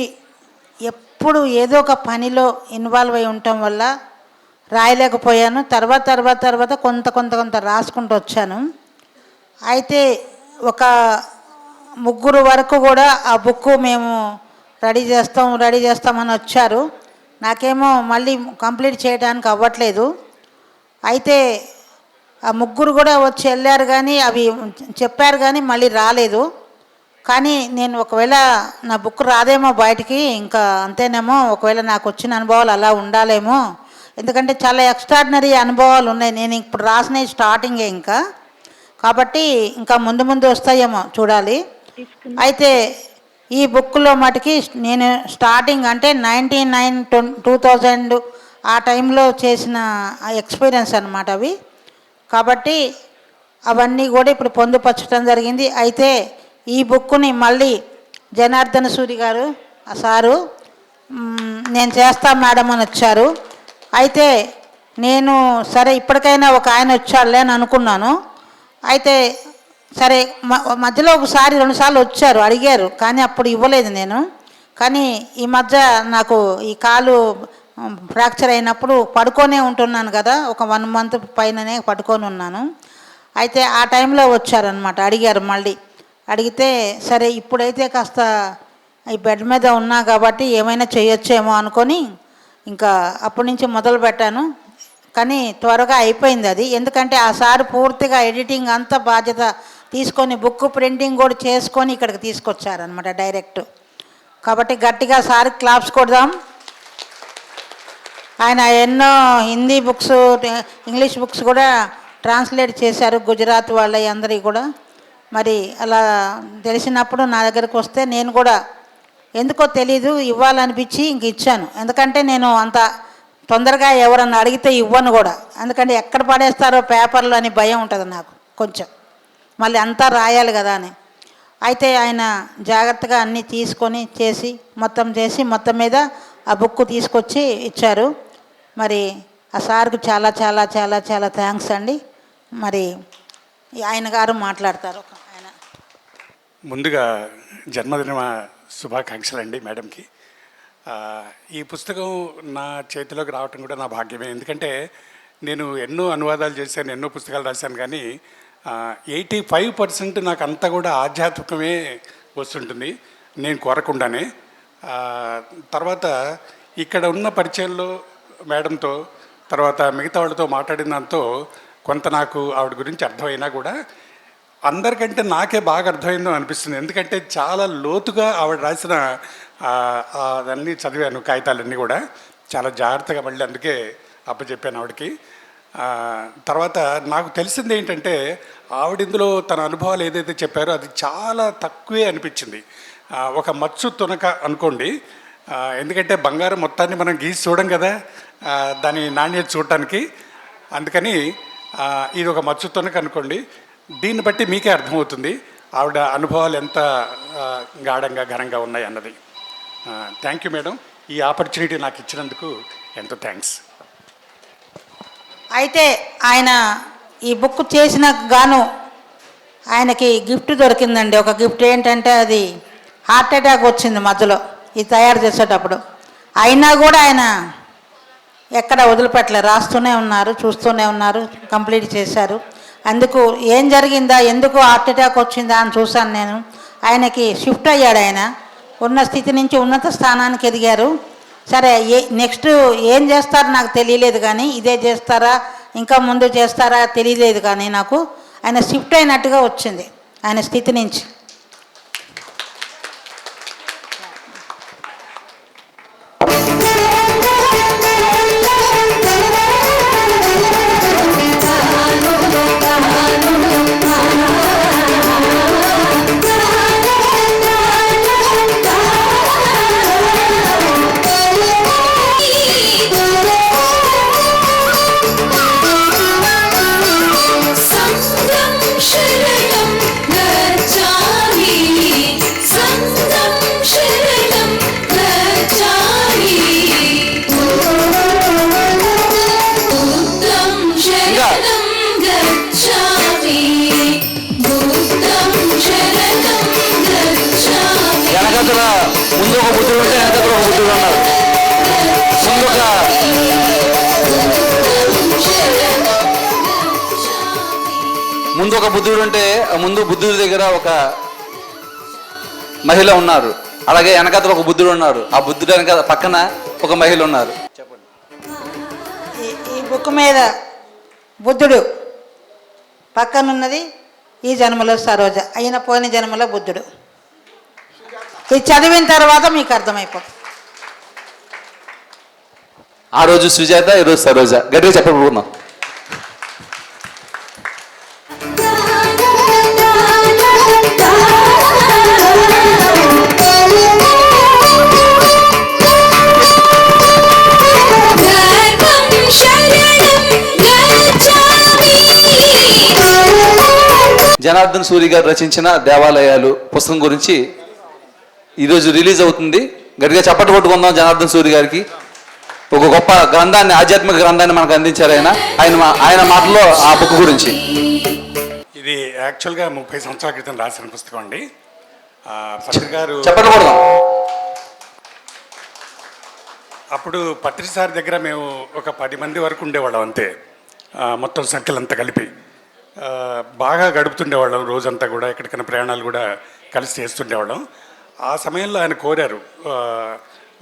ఎప్పుడు ఏదో ఒక పనిలో ఇన్వాల్వ్ అయి ఉండటం వల్ల రాయలేకపోయాను. తర్వాత కొంత రాసుకుంటూ వచ్చాను. అయితే ఒక 3 వరకు కూడా ఆ బుక్ మేము రెడీ చేస్తామని వచ్చారు. నాకేమో మళ్ళీ కంప్లీట్ చేయడానికి అవ్వట్లేదు. అయితే ఆ 3 కూడా వచ్చి వెళ్ళారు, కానీ అవి చెప్పారు కానీ మళ్ళీ రాలేదు. కానీ నేను ఒకవేళ నా బుక్ రాదేమో బయటికి, ఇంకా అంతేనేమో, ఒకవేళ నాకు వచ్చిన అనుభవాలు అలా ఉండాలేమో. ఎందుకంటే చాలా ఎక్స్ట్రాడినరీ అనుభవాలు ఉన్నాయి. నేను ఇప్పుడు రాసినవి స్టార్టింగే ఇంకా, కాబట్టి ఇంకా ముందు వస్తాయేమో చూడాలి. అయితే ఈ బుక్లో మటుకి నేను స్టార్టింగ్ అంటే 1999-2000 ఆ టైంలో చేసిన ఎక్స్పీరియన్స్ అన్నమాట అవి. కాబట్టి అవన్నీ కూడా ఇప్పుడు పొందుపరచడం జరిగింది. అయితే ఈ బుక్ని మళ్ళీ జనార్దన సూరి గారు ఆ సారు నేను చేస్తా మేడం అని వచ్చారు. అయితే నేను సరే ఇప్పటికైనా ఒక ఆయన వచ్చాడులే అని అనుకున్నాను. అయితే సరే మధ్యలో ఒకసారి 2 సార్లు వచ్చారు, అడిగారు, కానీ అప్పుడు ఇవ్వలేదు నేను. కానీ ఈ మధ్య నాకు ఈ కాలు ఫ్రాక్చర్ అయినప్పుడు పడుకొనే ఉంటున్నాను కదా, ఒక 1 మంత్ పైననే పడుకొని ఉన్నాను. అయితే ఆ టైంలో వచ్చారనమాట, అడిగారు మళ్ళీ. అడిగితే సరే ఇప్పుడైతే కాస్త ఈ బెడ్ మీద ఉన్నా కాబట్టి ఏమైనా చేయొచ్చేమో అనుకొని ఇంకా అప్పటి నుంచి మొదలు పెట్టాను. కానీ త్వరగా అయిపోయింది అది, ఎందుకంటే ఆ సార్ పూర్తిగా ఎడిటింగ్ అంతా బాధ్యత తీసుకొని బుక్ ప్రింటింగ్ కూడా చేసుకొని ఇక్కడికి తీసుకొచ్చారనమాట డైరెక్ట్. కాబట్టి గట్టిగా సార్ క్లాప్స్ కొడదాం. ఆయన ఎన్నో హిందీ బుక్స్, ఇంగ్లీష్ బుక్స్ కూడా ట్రాన్స్లేట్ చేశారు, గుజరాత్ వాళ్ళవి అందరివి కూడా. మరి అలా తెలిసినప్పుడు నా దగ్గరకు వస్తే నేను కూడా ఎందుకో తెలీదు ఇవ్వాలనిపించి ఇంక ఇచ్చాను. ఎందుకంటే నేను అంత తొందరగా ఎవరన్నా అడిగితే ఇవ్వను కూడా, ఎందుకంటే ఎక్కడ పడేస్తారో పేపర్లు అని భయం ఉంటుంది నాకు కొంచెం, మళ్ళీ అంతా రాయాలి కదా అని. అయితే ఆయన జాగ్రత్తగా అన్నీ తీసుకొని మొత్తం మీద ఆ బుక్ తీసుకొచ్చి ఇచ్చారు. మరి ఆ సార్కు చాలా చాలా చాలా చాలా థ్యాంక్స్ అండి. మరి ఆయన గారు మాట్లాడతారు. ఆయన ముందుగా జన్మదిన శుభాకాంక్షలు అండి మేడంకి. ఈ పుస్తకం నా చేతిలోకి రావటం కూడా నా భాగ్యమే, ఎందుకంటే నేను ఎన్నో అనువాదాలు చేశాను, ఎన్నో పుస్తకాలు రాశాను, కానీ 85% నాకు అంతా కూడా ఆధ్యాత్మికమే వస్తుంటుంది నేను కోరకుండానే. తర్వాత ఇక్కడ ఉన్న పరిచయంలో మేడంతో, తర్వాత మిగతా వాళ్ళతో మాట్లాడిన దాంతో కొంత నాకు ఆవిడ గురించి అర్థమైనా కూడా అందరికంటే నాకే బాగా అర్థమైందో అనిపిస్తుంది. ఎందుకంటే చాలా లోతుగా ఆవిడ రాసిన అదన్నీ చదివాను, కాగితాలన్నీ కూడా చాలా జాగ్రత్తగా మళ్ళీ అందుకే అప్పచెప్పాను ఆవిడకి. తర్వాత నాకు తెలిసింది ఏంటంటే ఆవిడ ఇందులో తన అనుభవాలు ఏదైతే చెప్పారో అది చాలా తక్కువే అనిపించింది. ఒక మచ్చు తునక అనుకోండి, ఎందుకంటే బంగారం మొత్తాన్ని మనం గీసి చూడం కదా దాని నాణ్యత చూడటానికి. అందుకని ఇది ఒక మచ్చు తునక అనుకోండి. దీన్ని బట్టి మీకే అర్థమవుతుంది ఆవిడ అనుభవాలు ఎంత గాఢంగా ఘనంగా ఉన్నాయి అన్నది. థ్యాంక్ యూ మేడం, ఈ ఆపర్చునిటీ నాకు ఇచ్చినందుకు ఎంతో థ్యాంక్స్. అయితే ఆయన ఈ బుక్ చేసిన గాను ఆయనకి గిఫ్ట్ దొరికిందండి. ఒక గిఫ్ట్ ఏంటంటే అది హార్ట్ అటాక్ వచ్చింది మధ్యలో ఇది తయారు చేసేటప్పుడు. అయినా కూడా ఆయన ఎక్కడ వదిలిపెట్టలేదు, రాస్తూనే ఉన్నారు, చూస్తూనే ఉన్నారు, కంప్లీట్ చేశారు. అందుకు ఏం జరిగిందా, ఎందుకు హార్ట్ అటాక్ వచ్చిందా అని చూశాను నేను. ఆయనకి షిఫ్ట్ అయ్యాడు, ఆయన ఉన్న స్థితి నుంచి ఉన్నత స్థానానికి ఎదిగారు. సరే నెక్స్ట్ ఏం చేస్తారో నాకు తెలియలేదు, కానీ ఇదే చేస్తారా ఇంకా ముందు చేస్తారా తెలియలేదు, కానీ నాకు ఆయన షిఫ్ట్ అయినట్టుగా వచ్చింది ఆయన స్థితి నుంచి. ముందు ఒక బుద్ధుడు ఉంటే వెనక ఒక బుద్ధుడు ఉన్నారు. ముందు ఒక బుద్ధుడు ఉంటే ముందు బుద్ధుడి దగ్గర ఒక మహిళ ఉన్నారు, అలాగే వెనకాతల ఒక బుద్ధుడు ఉన్నారు, ఆ బుద్ధుడు వెనక పక్కన ఒక మహిళ ఉన్నారు. చెప్పండి. ఈ బుక్ మీద బుద్ధుడు పక్కనున్నది ఈ జన్మలో సరోజ, అయిన పోయిన జన్మలో బుద్ధుడు. ఇది చదివిన తర్వాత మీకు అర్థమైపోతుంది. ఆ రోజు సుజాత, ఈరోజు సరోజ. గట్టిగా చెప్పబోతున్నాం. జనార్దన్ సూరి గారు రచించిన దేవాలయాలు పుస్తకం గురించి ఈరోజు రిలీజ్ అవుతుంది. గట్టిగా చప్పట్లు కొట్టుకుందాం జనార్దన్ సూరి గారికి. ఒక గొప్ప గ్రంథాన్ని, ఆధ్యాత్మిక గ్రంథాన్ని మనకు అందించారు ఆయన మాటల్లో ఆ బుక్ గురించి. ఇది యాక్చువల్గా 30 సంవత్సరాల క్రితం రాసిన పుస్తకం అండి. పత్రి గారు చప్పట్లు కొడదాం. అప్పుడు పత్రి సార్ దగ్గర మేము ఒక 10 మంది వరకు ఉండేవాళ్ళం అంతే, మొత్తం సంఖ్యలంతా కలిపి. బాగా గడుపుతుండేవాళ్ళం రోజంతా కూడా, ఎక్కడికైనా ప్రయాణాలు కూడా కలిసి చేస్తుండేవాళ్ళం. ఆ సమయంలో ఆయన కోరారు,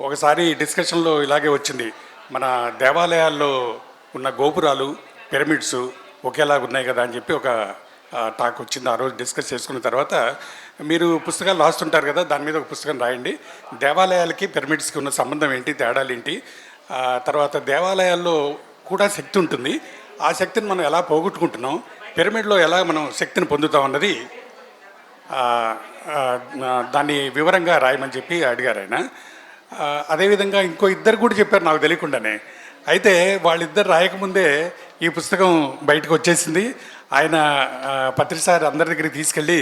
ఒకసారి డిస్కషన్లో ఇలాగే వచ్చింది, మన దేవాలయాల్లో ఉన్న గోపురాలు పిరమిడ్స్ ఒకేలాగా ఉన్నాయి కదా అని చెప్పి ఒక టాక్ వచ్చింది. ఆ రోజు డిస్కస్ చేసుకున్న తర్వాత, మీరు పుస్తకాలు రాస్తుంటారు కదా, దాని మీద ఒక పుస్తకం రాయండి, దేవాలయాలకి పిరమిడ్స్కి ఉన్న సంబంధం ఏంటి, తేడాలు ఏంటి, తర్వాత దేవాలయాల్లో కూడా శక్తి ఉంటుంది, ఆ శక్తిని మనం ఎలా పోగొట్టుకుంటున్నాం, పిరమిడ్లో ఎలా మనం శక్తిని పొందుతాం అన్నది దాన్ని వివరంగా రాయమని చెప్పి అడిగారు ఆయన. అదేవిధంగా ఇంకో ఇద్దరు కూడా చెప్పారు నాకు తెలియకుండానే. అయితే వాళ్ళిద్దరు రాయకముందే ఈ పుస్తకం బయటకు వచ్చేసింది. ఆయన పత్రిసారి అందరి దగ్గరికి తీసుకెళ్ళి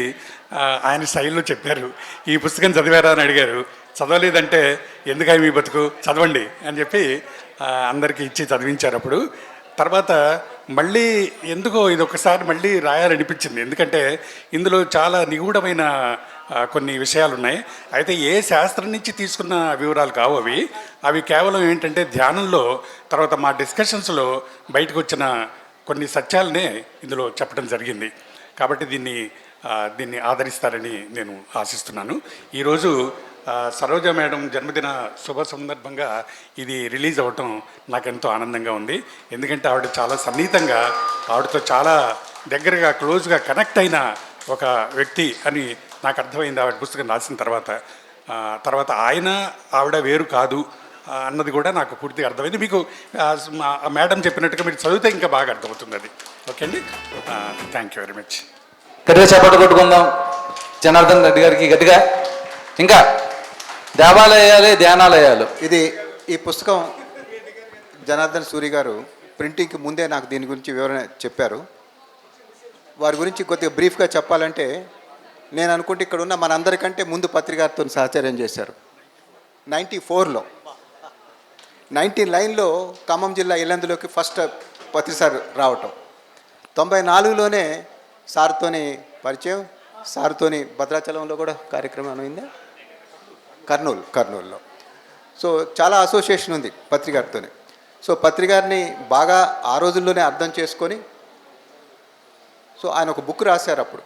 ఆయన స్టైల్లో చెప్పారు, ఈ పుస్తకం చదివారా అని అడిగారు. చదవలేదంటే ఎందుకని మీ బతుకు, చదవండి అని చెప్పి అందరికీ ఇచ్చి చదివించారు. అప్పుడు తర్వాత మళ్ళీ ఎందుకో ఇది ఒకసారి మళ్ళీ రాయాలనిపించింది, ఎందుకంటే ఇందులో చాలా నిగూఢమైన కొన్ని విషయాలు ఉన్నాయి. అయితే ఏ శాస్త్రం నుంచి తీసుకున్న వివరాలు కావు అవి కేవలం ఏంటంటే ధ్యానంలో, తర్వాత మా డిస్కషన్స్లో బయటకు వచ్చిన కొన్ని సత్యాలనే ఇందులో చెప్పడం జరిగింది. కాబట్టి దీన్ని ఆదరిస్తారని నేను ఆశిస్తున్నాను. ఈరోజు సరోజ మేడం జన్మదిన శుభ సందర్భంగా ఇది రిలీజ్ అవ్వటం నాకు ఎంతో ఆనందంగా ఉంది. ఎందుకంటే ఆవిడ చాలా సన్నిహితంగా, ఆవిడతో చాలా దగ్గరగా క్లోజ్గా కనెక్ట్ అయిన ఒక వ్యక్తి అని నాకు అర్థమైంది ఆవిడ పుస్తకం రాసిన తర్వాత ఆయన ఆవిడ వేరు కాదు అన్నది కూడా నాకు పూర్తిగా అర్థమైంది. మీకు మేడం చెప్పినట్టుగా మీరు చదివితే ఇంకా బాగా అర్థమవుతుంది అది. ఓకే అండి, థ్యాంక్ యూ వెరీ మచ్. గట్టిగా చప్పట్లు కొట్టుకుందాం జనార్దన్ రెడ్డి గారికి గట్టిగా. ఇంకా దేవాలయాలే ధ్యానాలయాలు. ఈ పుస్తకం జనార్దన్ సూరి గారు ప్రింటింగ్కి ముందే నాకు దీని గురించి వివరణ చెప్పారు. వారి గురించి కొద్దిగా బ్రీఫ్గా చెప్పాలంటే, నేను అనుకుంటే ఇక్కడ ఉన్న మనందరికంటే ముందు పత్రికారితో సహచర్యం చేశారు. 94లో 19 ఖమ్మం జిల్లా ఇల్లందులోకి ఫస్ట్ పత్రిసారి రావటం, 94లోనే సార్తోని పరిచయం, సార్తోని భద్రాచలంలో కూడా కార్యక్రమం అయిందా, కర్నూలులో. సో చాలా అసోసియేషన్ ఉంది పత్రికారితోనే. సో పత్రికారిని బాగా ఆ రోజుల్లోనే అర్థం చేసుకొని, సో ఆయన ఒక బుక్ రాశారు అప్పుడు,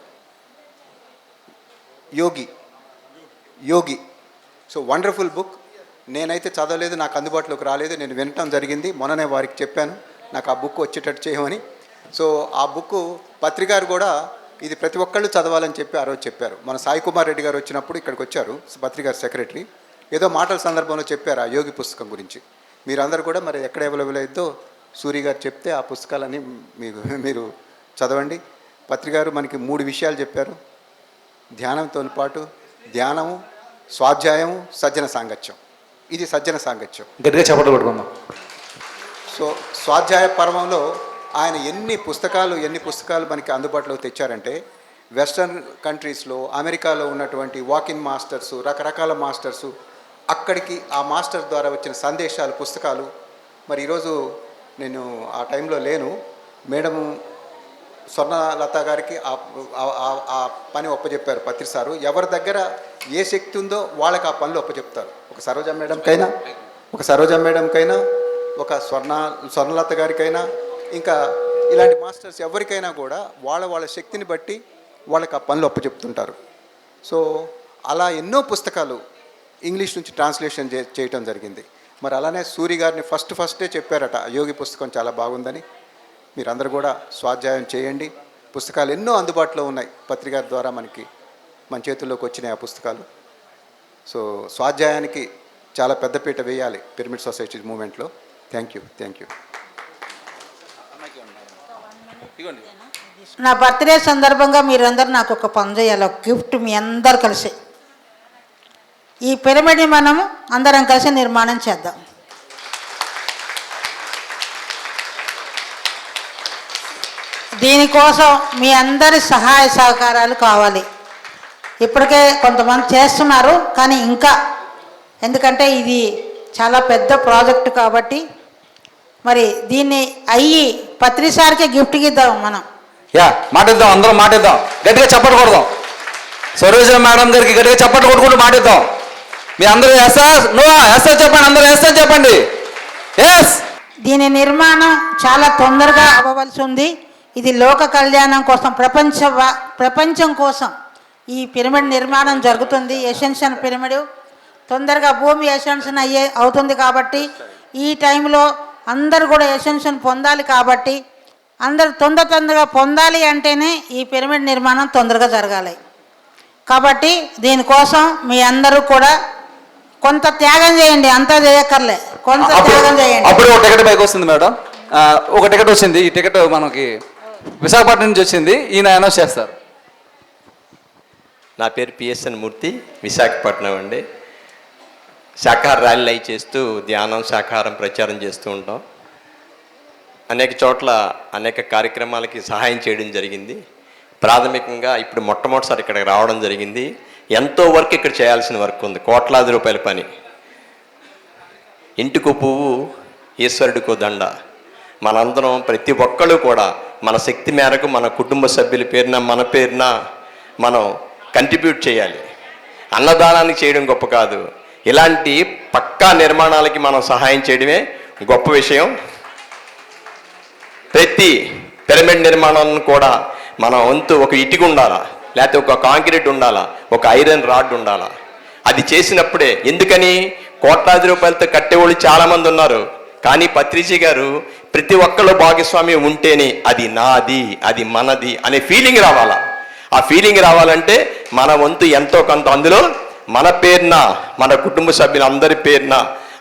యోగి. So wonderful book. నేనైతే చదవలేదు, నాకు అందుబాటులోకి రాలేదు, నేను వినటం జరిగింది. మొన్ననే వారికి చెప్పాను నాకు ఆ బుక్ వచ్చేటట్టు చేయమని. సో ఆ బుక్ పత్రికారు కూడా ఇది ప్రతి ఒక్కళ్ళు చదవాలని చెప్పి ఆ రోజు చెప్పారు. మన సాయి కుమార్ రెడ్డి గారు వచ్చినప్పుడు ఇక్కడికి వచ్చారు, పత్రికారు సెక్రటరీ, ఏదో మాటల సందర్భంలో చెప్పారు ఆ యోగి పుస్తకం గురించి. మీరందరూ కూడా మరి ఎక్కడ అవైలబుల్ అయిద్దో సూరి గారు చెప్తే ఆ పుస్తకాలని మీరు చదవండి. పత్రికారు మనకి 3 విషయాలు చెప్పారు, ధ్యానంతో పాటు ధ్యానము, స్వాధ్యాయము, సజ్జన సాంగత్యం. ఇది సజ్జన సాంగత్యం. గట్టిగా చప్పట్లు కొట్టుకుందాం. సో స్వాధ్యాయ పర్వంలో ఆయన ఎన్ని పుస్తకాలు మనకి అందుబాటులోకి తెచ్చారంటే, వెస్టర్న్ కంట్రీస్లో, అమెరికాలో ఉన్నటువంటి వాకిన్ మాస్టర్సు, రకరకాల మాస్టర్సు, అక్కడికి ఆ మాస్టర్ ద్వారా వచ్చిన సందేశాలు, పుస్తకాలు. మరి ఈరోజు నేను ఆ టైంలో లేను, మేడం స్వర్ణలత గారికి ఆ పని ఒప్పచెప్పారు పత్రిసారు. ఎవరి దగ్గర ఏ శక్తి ఉందో వాళ్ళకి ఆ పనులు ఒప్పచెప్తారు. ఒక సరోజ మేడంకైనా ఒక స్వర్ణలత గారికైనా, ఇంకా ఇలాంటి మాస్టర్స్ ఎవరికైనా కూడా వాళ్ళ శక్తిని బట్టి వాళ్ళకి ఆ పనులు ఒప్పచెప్తుంటారు. సో అలా ఎన్నో పుస్తకాలు ఇంగ్లీష్ నుంచి ట్రాన్స్లేషన్ చేయటం జరిగింది. మరి అలానే సూరి గారిని ఫస్టే చెప్పారట యోగి పుస్తకం చాలా బాగుందని. మీరందరూ కూడా స్వాధ్యాయం చేయండి. పుస్తకాలు ఎన్నో అందుబాటులో ఉన్నాయి, పత్రికారి ద్వారా మన చేతుల్లోకి వచ్చినాయి ఆ పుస్తకాలు. సో స్వాధ్యాయానికి చాలా పెద్దపీట వేయాలి పిరమిడ్ సొసైటీ మూమెంట్లో. Thank you. నా బర్త్డే సందర్భంగా మీరందరూ నాకు ఒక పని చేయాలి, ఒక గిఫ్ట్. మీ అందరు కలిసి ఈ పిరమిడ్ని మనము అందరం కలిసి నిర్మాణం చేద్దాం. దీనికోసం మీ అందరి సహాయ సహకారాలు కావాలి. ఇప్పటికే కొంతమంది చేస్తున్నారు, కానీ ఇంకా, ఎందుకంటే ఇది చాలా పెద్ద ప్రాజెక్టు కాబట్టి మరి దీన్ని పత్రిసారికి గిఫ్ట్కి ఇద్దాం మనం. మాటిద్దాం, అందరం మాటిద్దాం, గట్టిగా చప్పట్లు కొడదాం. సరోజ మేడం గారికి గట్టిగా చప్పట్లు కొట్టుకుంటూ మాటిద్దాం. మీ అందరూ ఎస్ చెప్పండి, అందరూ ఎస్ చెప్పండి. దీని నిర్మాణం చాలా తొందరగా అవ్వవలసి ఉంది. ఇది లోక కళ్యాణం కోసం ప్రపంచం కోసం ఈ పిరమిడ్ నిర్మాణం జరుగుతుంది. ఎసెన్షియల్ పిరమిడ్ తొందరగా భూమి ఎసెన్షన్ అవుతుంది కాబట్టి ఈ టైంలో అందరూ కూడా ఎసెన్షన్ పొందాలి కాబట్టి అందరూ తొందరగా పొందాలి అంటేనే ఈ పిరమిడ్ నిర్మాణం తొందరగా జరగాలి. కాబట్టి దీనికోసం మీ అందరూ కూడా కొంత త్యాగం చేయండి, అంతా చేయక్కర్లే, కొంత త్యాగం చేయండి. అప్పుడు ఒక టికెట్ పైకి వస్తుంది మేడం, ఒక టికెట్ వచ్చింది. ఈ టికెట్ మనకి విశాఖపట్నం నుంచి వచ్చింది, ఈయన అనౌన్స్ చేస్తారు. నా పేరు పిఎస్ఎన్ మూర్తి, విశాఖపట్నం అండి. శాకాహార ర్యాలీలు అయి చేస్తూ ధ్యానం శాకాహారం ప్రచారం చేస్తూ ఉంటాం. అనేక చోట్ల అనేక కార్యక్రమాలకి సహాయం చేయడం జరిగింది. ప్రాథమికంగా ఇప్పుడు మొట్టమొదటిసారి ఇక్కడికి రావడం జరిగింది. ఎంతో వర్క్ ఇక్కడ చేయాల్సిన వర్క్ ఉంది, కోట్లాది రూపాయల పని. ఇంటికో పువ్వు ఈశ్వరుడికో దండ. మనందరం ప్రతి ఒక్కళ్ళు కూడా మన శక్తి మేరకు మన కుటుంబ సభ్యుల పేరున మన పేరున మనం కంట్రిబ్యూట్ చేయాలి. అన్నదానానికి చేయడం గొప్ప కాదు, ఇలాంటి పక్కా నిర్మాణాలకి మనం సహాయం చేయడమే గొప్ప విషయం. ప్రతి పిరమిడ్ నిర్మాణాలను కూడా మన వంతు ఒక ఇటుక ఉండాలా, లేకపోతే ఒక కాంక్రీట్ ఉండాలా, ఒక ఐరన్ రాడ్ ఉండాలా. అది చేసినప్పుడే, ఎందుకని కోట్లాది రూపాయలతో కట్టేవాళ్ళు చాలామంది ఉన్నారు, కానీ పత్రిజీ గారు ప్రతి ఒక్కళ్ళు భాగస్వామ్యం ఉంటేనే అది నాది, అది మనది అనే ఫీలింగ్ రావాలా. ఆ ఫీలింగ్ రావాలంటే మన వంతు ఎంతో కొంత అందులో మన పేరున, మన కుటుంబ సభ్యులందరి పేరున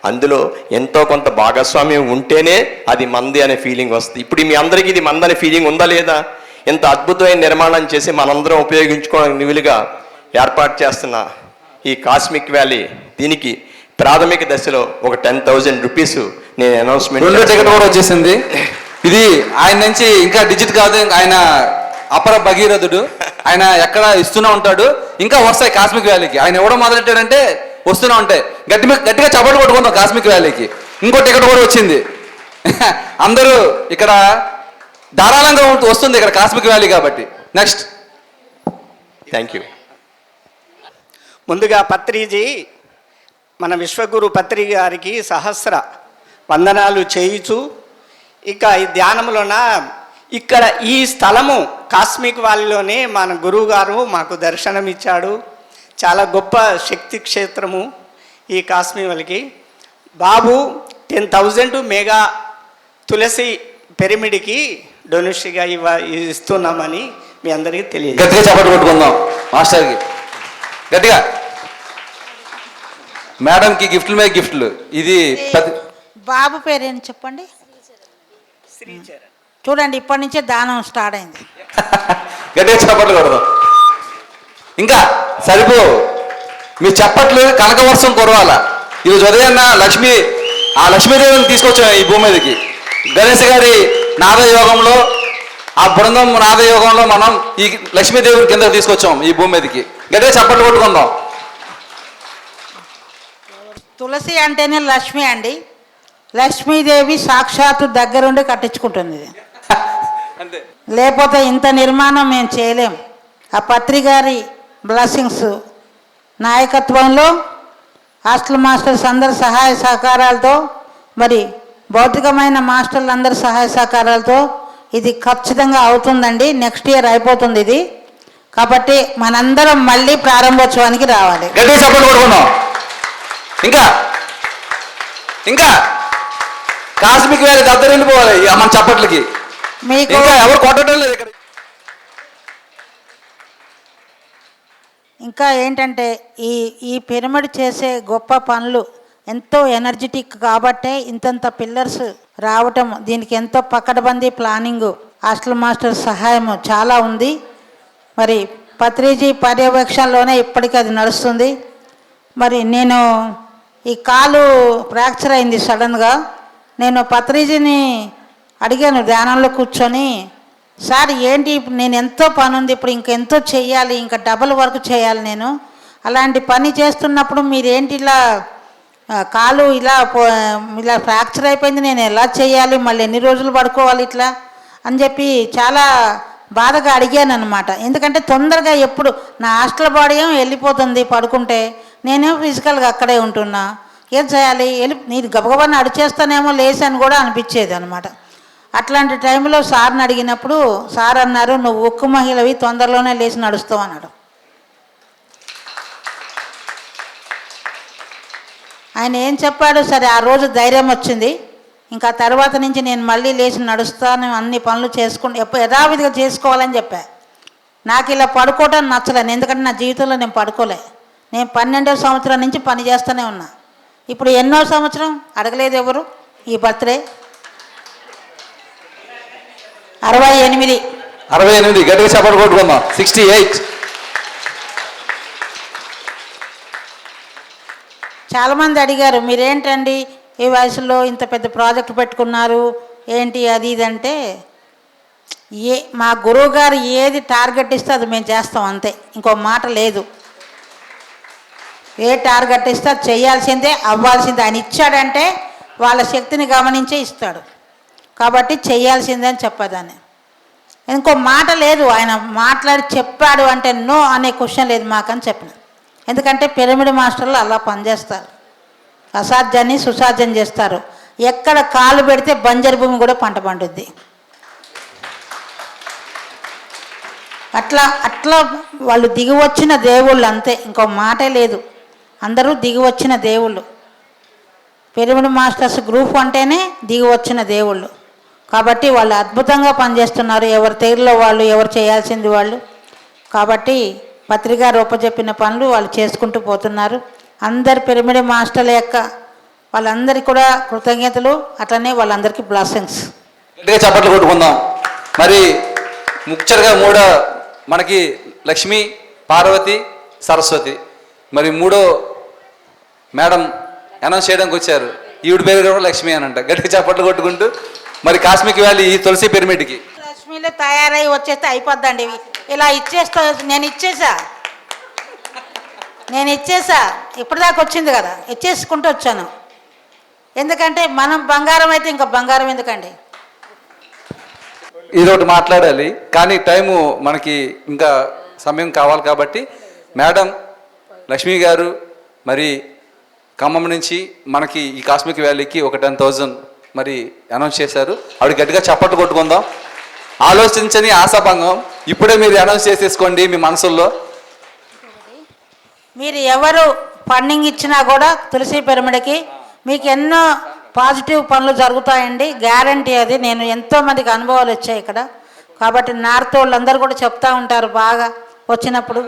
అందులో ఎంతో కొంత భాగస్వామ్యం ఉంటేనే అది మంది అనే ఫీలింగ్ వస్తుంది. ఇప్పుడు మీ అందరికీ ఇది మంది ఫీలింగ్ ఉందా లేదా? ఇంత అద్భుతమైన నిర్మాణం చేసి మనందరం ఉపయోగించుకోవడానికి నిలువుగా ఏర్పాటు చేస్తున్న ఈ కాస్మిక్ వ్యాలీ, దీనికి ప్రాథమిక దశలో ఒక 10,000 రూపీస్ నేను అనౌన్స్మెంట్. 2 టికెట్ కూడా వచ్చేసింది. ఇది ఆయన నుంచి ఇంకా డిజిట్ కాదు, ఆయన అపర భగీరథుడు, ఆయన ఎక్కడ ఇస్తూనే ఉంటాడు. ఇంకా వస్తాయి కాస్మిక్ వ్యాలీకి. ఆయన ఎవడో మొదలెట్టాడంటే వస్తూనే ఉంటాయి. గట్టిగా చప్పట్లు కొట్టుకుందాం కాస్మిక్ వ్యాలీకి. ఇంకో టికెట్ కూడా వచ్చింది. అందరూ ఇక్కడ ధారాళంగా వస్తుంది ఇక్కడ కాస్మిక్ వ్యాలీ కాబట్టి. నెక్స్ట్. Thank you. ముందుగా పత్రిజీ, మన విశ్వగురు పత్రి గారికి సహస్ర వందనాలు చేయుచు, ఇక ఈ ధ్యానంలోన ఇక్కడ ఈ స్థలము కాస్మిక్ వ్యాలీలోనే మన గురువు గారు మాకు దర్శనం ఇచ్చాడు. చాలా గొప్ప శక్తి క్షేత్రము ఈ కాస్మిక్ వ్యాలీకి. బాబు 10,000 మెగా తులసి పిరమిడ్కి డొనేషన్గా ఇస్తున్నామని మీ అందరికీ తెలియదు. గట్టిగా చప్పట్లు కొట్టుకుందాం మాస్టర్కి, గట్టిగా. మేడంకి గిఫ్ట్లు మీద గిఫ్ట్లు. ఇది బాబు పేరేంటి చెప్పండి? శ్రీచరణ్. చూడండి, ఇప్పటి నుంచే దానం స్టార్ట్ అయింది. గట్టిగా చప్పట్లు కొడదాం. ఇంకా సరిపో, మీ చప్పట్లు కనకవర్షం కురవాలా. ఈరోజు ఉదయాన్న లక్ష్మీదేవిని తీసుకొచ్చాం ఈ భూమి మీదకి. గణేష్ గారి నాదయోగంలో, ఆ బృందం నాదయోగంలో మనం ఈ లక్ష్మీదేవిని కిందకి తీసుకొచ్చాం ఈ భూమి మీదకి. గట్టిగా చప్పట్లు కొట్టుకుందాం. తులసి అంటేనే లక్ష్మి అండి. లక్ష్మీదేవి సాక్షాత్తు దగ్గరుండి కట్టించుకుంటుంది ఇది. లేకపోతే ఇంత నిర్మాణం మేము చేయలేం. ఆ పత్రి గారి బ్లెస్సింగ్స్ నాయకత్వంలో హాస్టల్ మాస్టర్స్ అందరి సహాయ సహకారాలతో, మరి భౌతికమైన మాస్టర్లు అందరి సహాయ సహకారాలతో ఇది ఖచ్చితంగా అవుతుందండి. నెక్స్ట్ ఇయర్ అయిపోతుంది ఇది. కాబట్టి మనందరం మళ్ళీ ప్రారంభోత్సవానికి రావాలి. ఇంకా కాస్మిక్ వ్యాలీ దగ్గర వెళ్ళిపోవాలి మన చప్పట్లకి. మీకు ఎవరు కొట్టడం లేదు ఇక్కడ. ఇంకా ఏంటంటే ఈ పిరమిడ్ చేసే గొప్ప పనులు ఎంతో ఎనర్జెటిక్ కాబట్టే ఇంతంత పిల్లర్స్ రావటం, దీనికి ఎంతో పకడ్బందీ ప్లానింగ్, హాస్టల్ మాస్టర్ సహాయము చాలా ఉంది. మరి పత్రిజీ పర్యవేక్షణలోనే ఇప్పటికీ అది నడుస్తుంది. మరి నేను ఈ కాలు ఫ్రాక్చర్ అయింది సడన్గా. నేను పత్రిజీని అడిగాను ధ్యానంలో కూర్చొని, సార్ ఏంటి నేను ఎంతో పని ఉంది, ఇప్పుడు ఇంకెంతో చెయ్యాలి, ఇంకా డబుల్ వర్క్ చేయాలి నేను. అలాంటి పని చేస్తున్నప్పుడు మీరేంటి ఇలా కాలు ఇలా ఫ్రాక్చర్ అయిపోయింది, నేను ఎలా చేయాలి, మళ్ళీ ఎన్ని రోజులు పడుకోవాలి ఇట్లా అని చెప్పి చాలా బాధగా అడిగాను అనమాట. ఎందుకంటే తొందరగా ఎప్పుడు నా హాస్టల్ బాడీ ఏమో వెళ్ళిపోతుంది పడుకుంటే, నేనేమో ఫిజికల్గా అక్కడే ఉంటున్నా, ఏం చేయాలి, నీది గబగబాన్ని అడిచేస్తానేమో లేచి అని కూడా అనిపించేది అనమాట. అట్లాంటి టైంలో సార్ని అడిగినప్పుడు సార్ అన్నారు, నువ్వు ఉక్కు మహిళవి, తొందరలోనే లేచి నడుస్తావు అన్నాడు. ఆయన ఏం చెప్పాడు, సరే ఆ రోజు ధైర్యం వచ్చింది. ఇంకా తర్వాత నుంచి నేను మళ్ళీ లేచి నడుస్తాను, అన్ని పనులు చేసుకుంటూ యథావిధిగా చేసుకోవాలని చెప్పా. నాకు ఇలా పడుకోవటం నచ్చలేదు, ఎందుకంటే నా జీవితంలో నేను పడుకోలే. నేను 12వ సంవత్సరం నుంచి పని చేస్తూనే ఉన్నా. ఇప్పుడు ఎన్నో సంవత్సరం అడగలేదు ఎవరు. ఈ బర్త్డే 68. గట్టిగా చప్పట్లు కొట్టుకుందాం. 68. చాలామంది అడిగారు, మీరేంటండి ఈ వయసులో ఇంత పెద్ద ప్రాజెక్ట్ పెట్టుకున్నారు ఏంటి అది ఇది అంటే, మా గురువు గారు ఏది టార్గెట్ ఇస్తే అది మేము చేస్తాం అంతే, ఇంకో మాట లేదు. ఏ టార్గెట్ ఇస్తే అది చేయాల్సిందే, అవ్వాల్సిందే. ఆయన ఇచ్చాడంటే వాళ్ళ శక్తిని గమనించే ఇస్తాడు, కాబట్టి చేయాల్సిందే అని చెప్పేదాన్ని. ఇంకో మాట లేదు. ఆయన మాట్లాడి చెప్పాడు అంటే నో అనే క్వశ్చన్ లేదు మాకని చెప్పిన. ఎందుకంటే పిరమిడ్ మాస్టర్లు అలా పనిచేస్తారు, అసాధ్యాన్ని సుసాధ్యం చేస్తారు. ఎక్కడ కాలు పెడితే బంజరు భూమి కూడా పంట పండుద్ది. అట్లా వాళ్ళు దిగి వచ్చిన దేవుళ్ళు అంతే, ఇంకో మాటే లేదు. అందరూ దిగి వచ్చిన దేవుళ్ళు. పిరమిడ్ మాస్టర్స్ గ్రూప్ అంటేనే దిగి వచ్చిన దేవుళ్ళు. కాబట్టి వాళ్ళు అద్భుతంగా పనిచేస్తున్నారు, ఎవరి తీరులో వాళ్ళు, ఎవరు చేయాల్సింది వాళ్ళు. కాబట్టి పత్రికా రూపజెప్పిన పనులు వాళ్ళు చేసుకుంటూ పోతున్నారు. అందరి పిరమిడ్ మాస్టర్ల యొక్క వాళ్ళందరికీ కూడా కృతజ్ఞతలు, అట్లనే వాళ్ళందరికీ బ్లెస్సింగ్స్. గట్టిగా చప్పట్లు కొట్టుకుందాం. మరి ముఖ్యంగా మూడో మనకి లక్ష్మి, పార్వతి, సరస్వతి. మరి మూడో మేడం అనౌన్స్ చేయడానికి వచ్చారు. ఈవిడ పేరు కూడా లక్ష్మి అని అంట. గట్టిగా చప్పట్లు కొట్టుకుంటూ మరి కాస్మిక్ వ్యాలీ ఈ తులసి పిరమిడ్కి లక్ష్మిలో తయారై వచ్చేస్తే అయిపోద్దండి. ఇలా ఇచ్చేస్తా, నేను ఇచ్చేసా ఇప్పటిదాకా వచ్చింది కదా, ఇచ్చేసుకుంటూ వచ్చాను. ఎందుకంటే మనం బంగారం అయితే ఇంకా బంగారం ఎందుకండి. ఇదొకటి మాట్లాడాలి, కానీ టైము మనకి ఇంకా సమయం కావాలి. కాబట్టి మేడం లక్ష్మి గారు మరి ఖమ్మం నుంచి మనకి ఈ కాస్మిక్ వ్యాలీకి ఒక 10,000 మరి అనౌన్స్ చేశారు. ఆవిడ గట్టిగా చప్పట్లు కొట్టుకుందాం. ఆలోచించని ఆశాభంగం, ఇప్పుడే మీరు అనౌన్స్ చేసేసుకోండి మీ మనసుల్లో. మీరు ఎవరు ఫండింగ్ ఇచ్చినా కూడా తులసి పిరమిడ్కి మీకు ఎన్నో పాజిటివ్ పనులు జరుగుతాయండి, గ్యారంటీ అది. నేను ఎంతోమందికి అనుభవాలు వచ్చాయి ఇక్కడ. కాబట్టి నార్త్ వాళ్ళందరూ కూడా చెప్తూ ఉంటారు బాగా వచ్చినప్పుడు.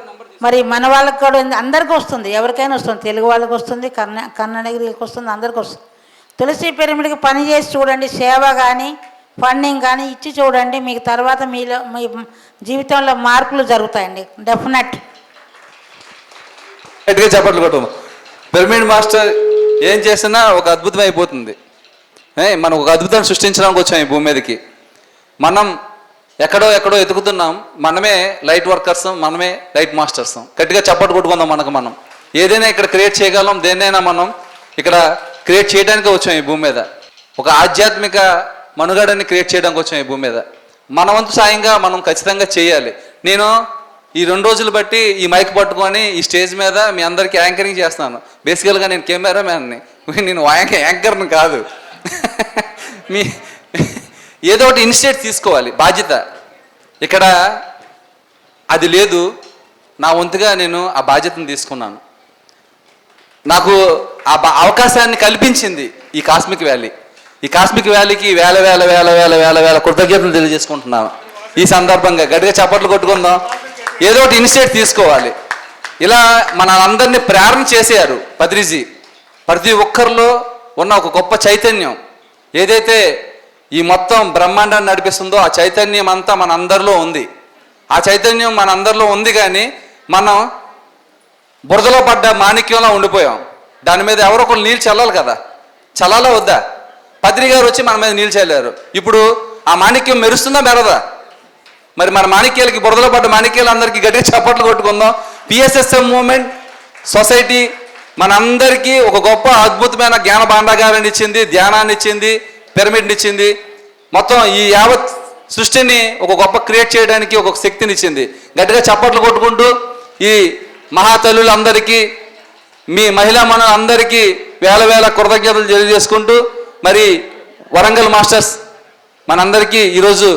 మరి మన వాళ్ళకి కూడా అందరికీ వస్తుంది, ఎవరికైనా వస్తుంది, తెలుగు వాళ్ళకి వస్తుంది, కన్నడగిరికి వస్తుంది, అందరికీ వస్తుంది. తులసి పిరమిడ్కి పని చేసి చూడండి, సేవ కానీ ఫండింగ్ కానీ ఇచ్చి చూడండి, మీకు తర్వాత మీలో మీ జీవితంలో మార్పులు జరుగుతాయండి డెఫినెట్. గట్టిగా చప్పట్లు కొట్టము. పిరమిడ్ మాస్టర్ ఏం చేసినా ఒక అద్భుతం అయిపోతుంది. మనం ఒక అద్భుతాన్ని సృష్టించడానికి వచ్చాం ఈ భూమి మీదకి. మనం ఎక్కడో ఎతుకుతున్నాం. మనమే లైట్ వర్కర్స్, మనమే లైట్ మాస్టర్స్. గట్టిగా చప్పట్లు కొట్టుకుందాం. మనం ఏదైనా ఇక్కడ క్రియేట్ చేయగలం, దేన్నైనా మనం ఇక్కడ క్రియేట్ చేయడానికే వచ్చాం ఈ భూమి మీద. ఒక ఆధ్యాత్మిక మనుగడని క్రియేట్ చేయడానికి వచ్చాం ఈ భూమి మీద. మన వంతు సాయంగా మనం ఖచ్చితంగా చేయాలి. నేను ఈ 2 రోజులు బట్టి ఈ మైక్ పట్టుకొని ఈ స్టేజ్ మీద మీ అందరికీ యాంకరింగ్ చేస్తాను. బేసికల్గా నేను కెమెరా మ్యాన్ని, నేను యాంకర్ని కాదు. మీ ఏదో ఒకటి ఇనిషియేట్ తీసుకోవాలి, బాధ్యత. ఇక్కడ అది లేదు, నా వంతుగా నేను ఆ బాధ్యతను తీసుకున్నాను. నాకు ఆ అవకాశాన్ని కల్పించింది ఈ కాస్మిక్ వ్యాలీ. ఈ కాస్మిక్ వ్యాలీకి వేల వేల వేల వేల వేల వేల కృతజ్ఞతలు తెలియజేసుకుంటున్నాను. ఈ సందర్భంగా గట్టిగా చప్పట్లు కొట్టుకుందాం. ఏదో ఒకటి ఇనిషియేట్ తీసుకోవాలి. ఇలా మన అందరినీ ప్రేరణ చేశారు పత్రిజీ. ప్రతి ఒక్కరిలో ఉన్న ఒక గొప్ప చైతన్యం ఏదైతే ఈ మొత్తం బ్రహ్మాండాన్ని నడిపిస్తుందో ఆ చైతన్యం అంతా మన అందరిలో ఉంది. ఆ చైతన్యం మన అందరిలో ఉంది, కానీ మనం బురదలో పడ్డ మాణిక్యంలో ఉండిపోయాం. దాని మీద ఎవరో ఒకరు నీళ్ళు చల్లాలి కదా, చల్లాలా వద్దా? పత్రి గారు వచ్చి మన మీద నీళ్ళు చల్లారు. ఇప్పుడు ఆ మాణిక్యం మెరుస్తుందా మెరదా? మరి మన మాణిక్యాలకి, బురదలో పడ్డ మాణిక్యాలు అందరికీ గట్టిగా చప్పట్లు కొట్టుకుందాం. పిఎస్ఎస్ఎం మూమెంట్ సొసైటీ మనందరికీ ఒక గొప్ప అద్భుతమైన జ్ఞాన భాండాగారాన్ని ఇచ్చింది, ధ్యానాన్ని ఇచ్చింది, పిరమిడ్ని ఇచ్చింది. మొత్తం ఈ యావత్ సృష్టిని ఒక గొప్ప క్రియేట్ చేయడానికి ఒక శక్తిని ఇచ్చింది. గట్టిగా చప్పట్లు కొట్టుకుంటూ ఈ మహాతల్లులందరికీ, మీ మహిళా మనులందరికీ వేల వేల కృతజ్ఞతలు తెలియజేసుకుంటూ, మరి వరంగల్ మాస్టర్స్ మనందరికీ ఈరోజు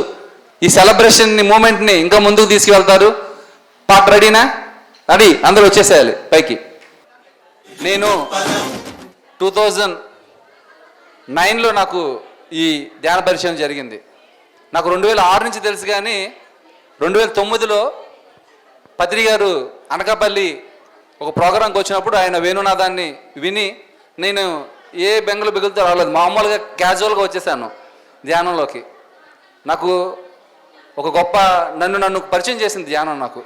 ఈ సెలబ్రేషన్ని మూమెంట్ని ఇంకా ముందుకు తీసుకువెళ్తారు. పాట రెడీనా? రెడీ, అందరూ వచ్చేసేయాలి పైకి. నేను 2009లో నాకు ఈ ధ్యాన పరిచయం జరిగింది. నాకు 2006 నుంచి తెలుసు, కానీ 2009లో పత్రి గారు అనకాపల్లి ఒక ప్రోగ్రాంకి వచ్చినప్పుడు ఆయన వేణునాదాన్ని విని నేను ఏ బెంగలు బిగులుతో రాలేదు, మామూలుగా క్యాజువల్గా వచ్చేసాను ధ్యానంలోకి. నాకు ఒక గొప్ప నన్ను పరిచయం చేసింది ధ్యానం నాకు.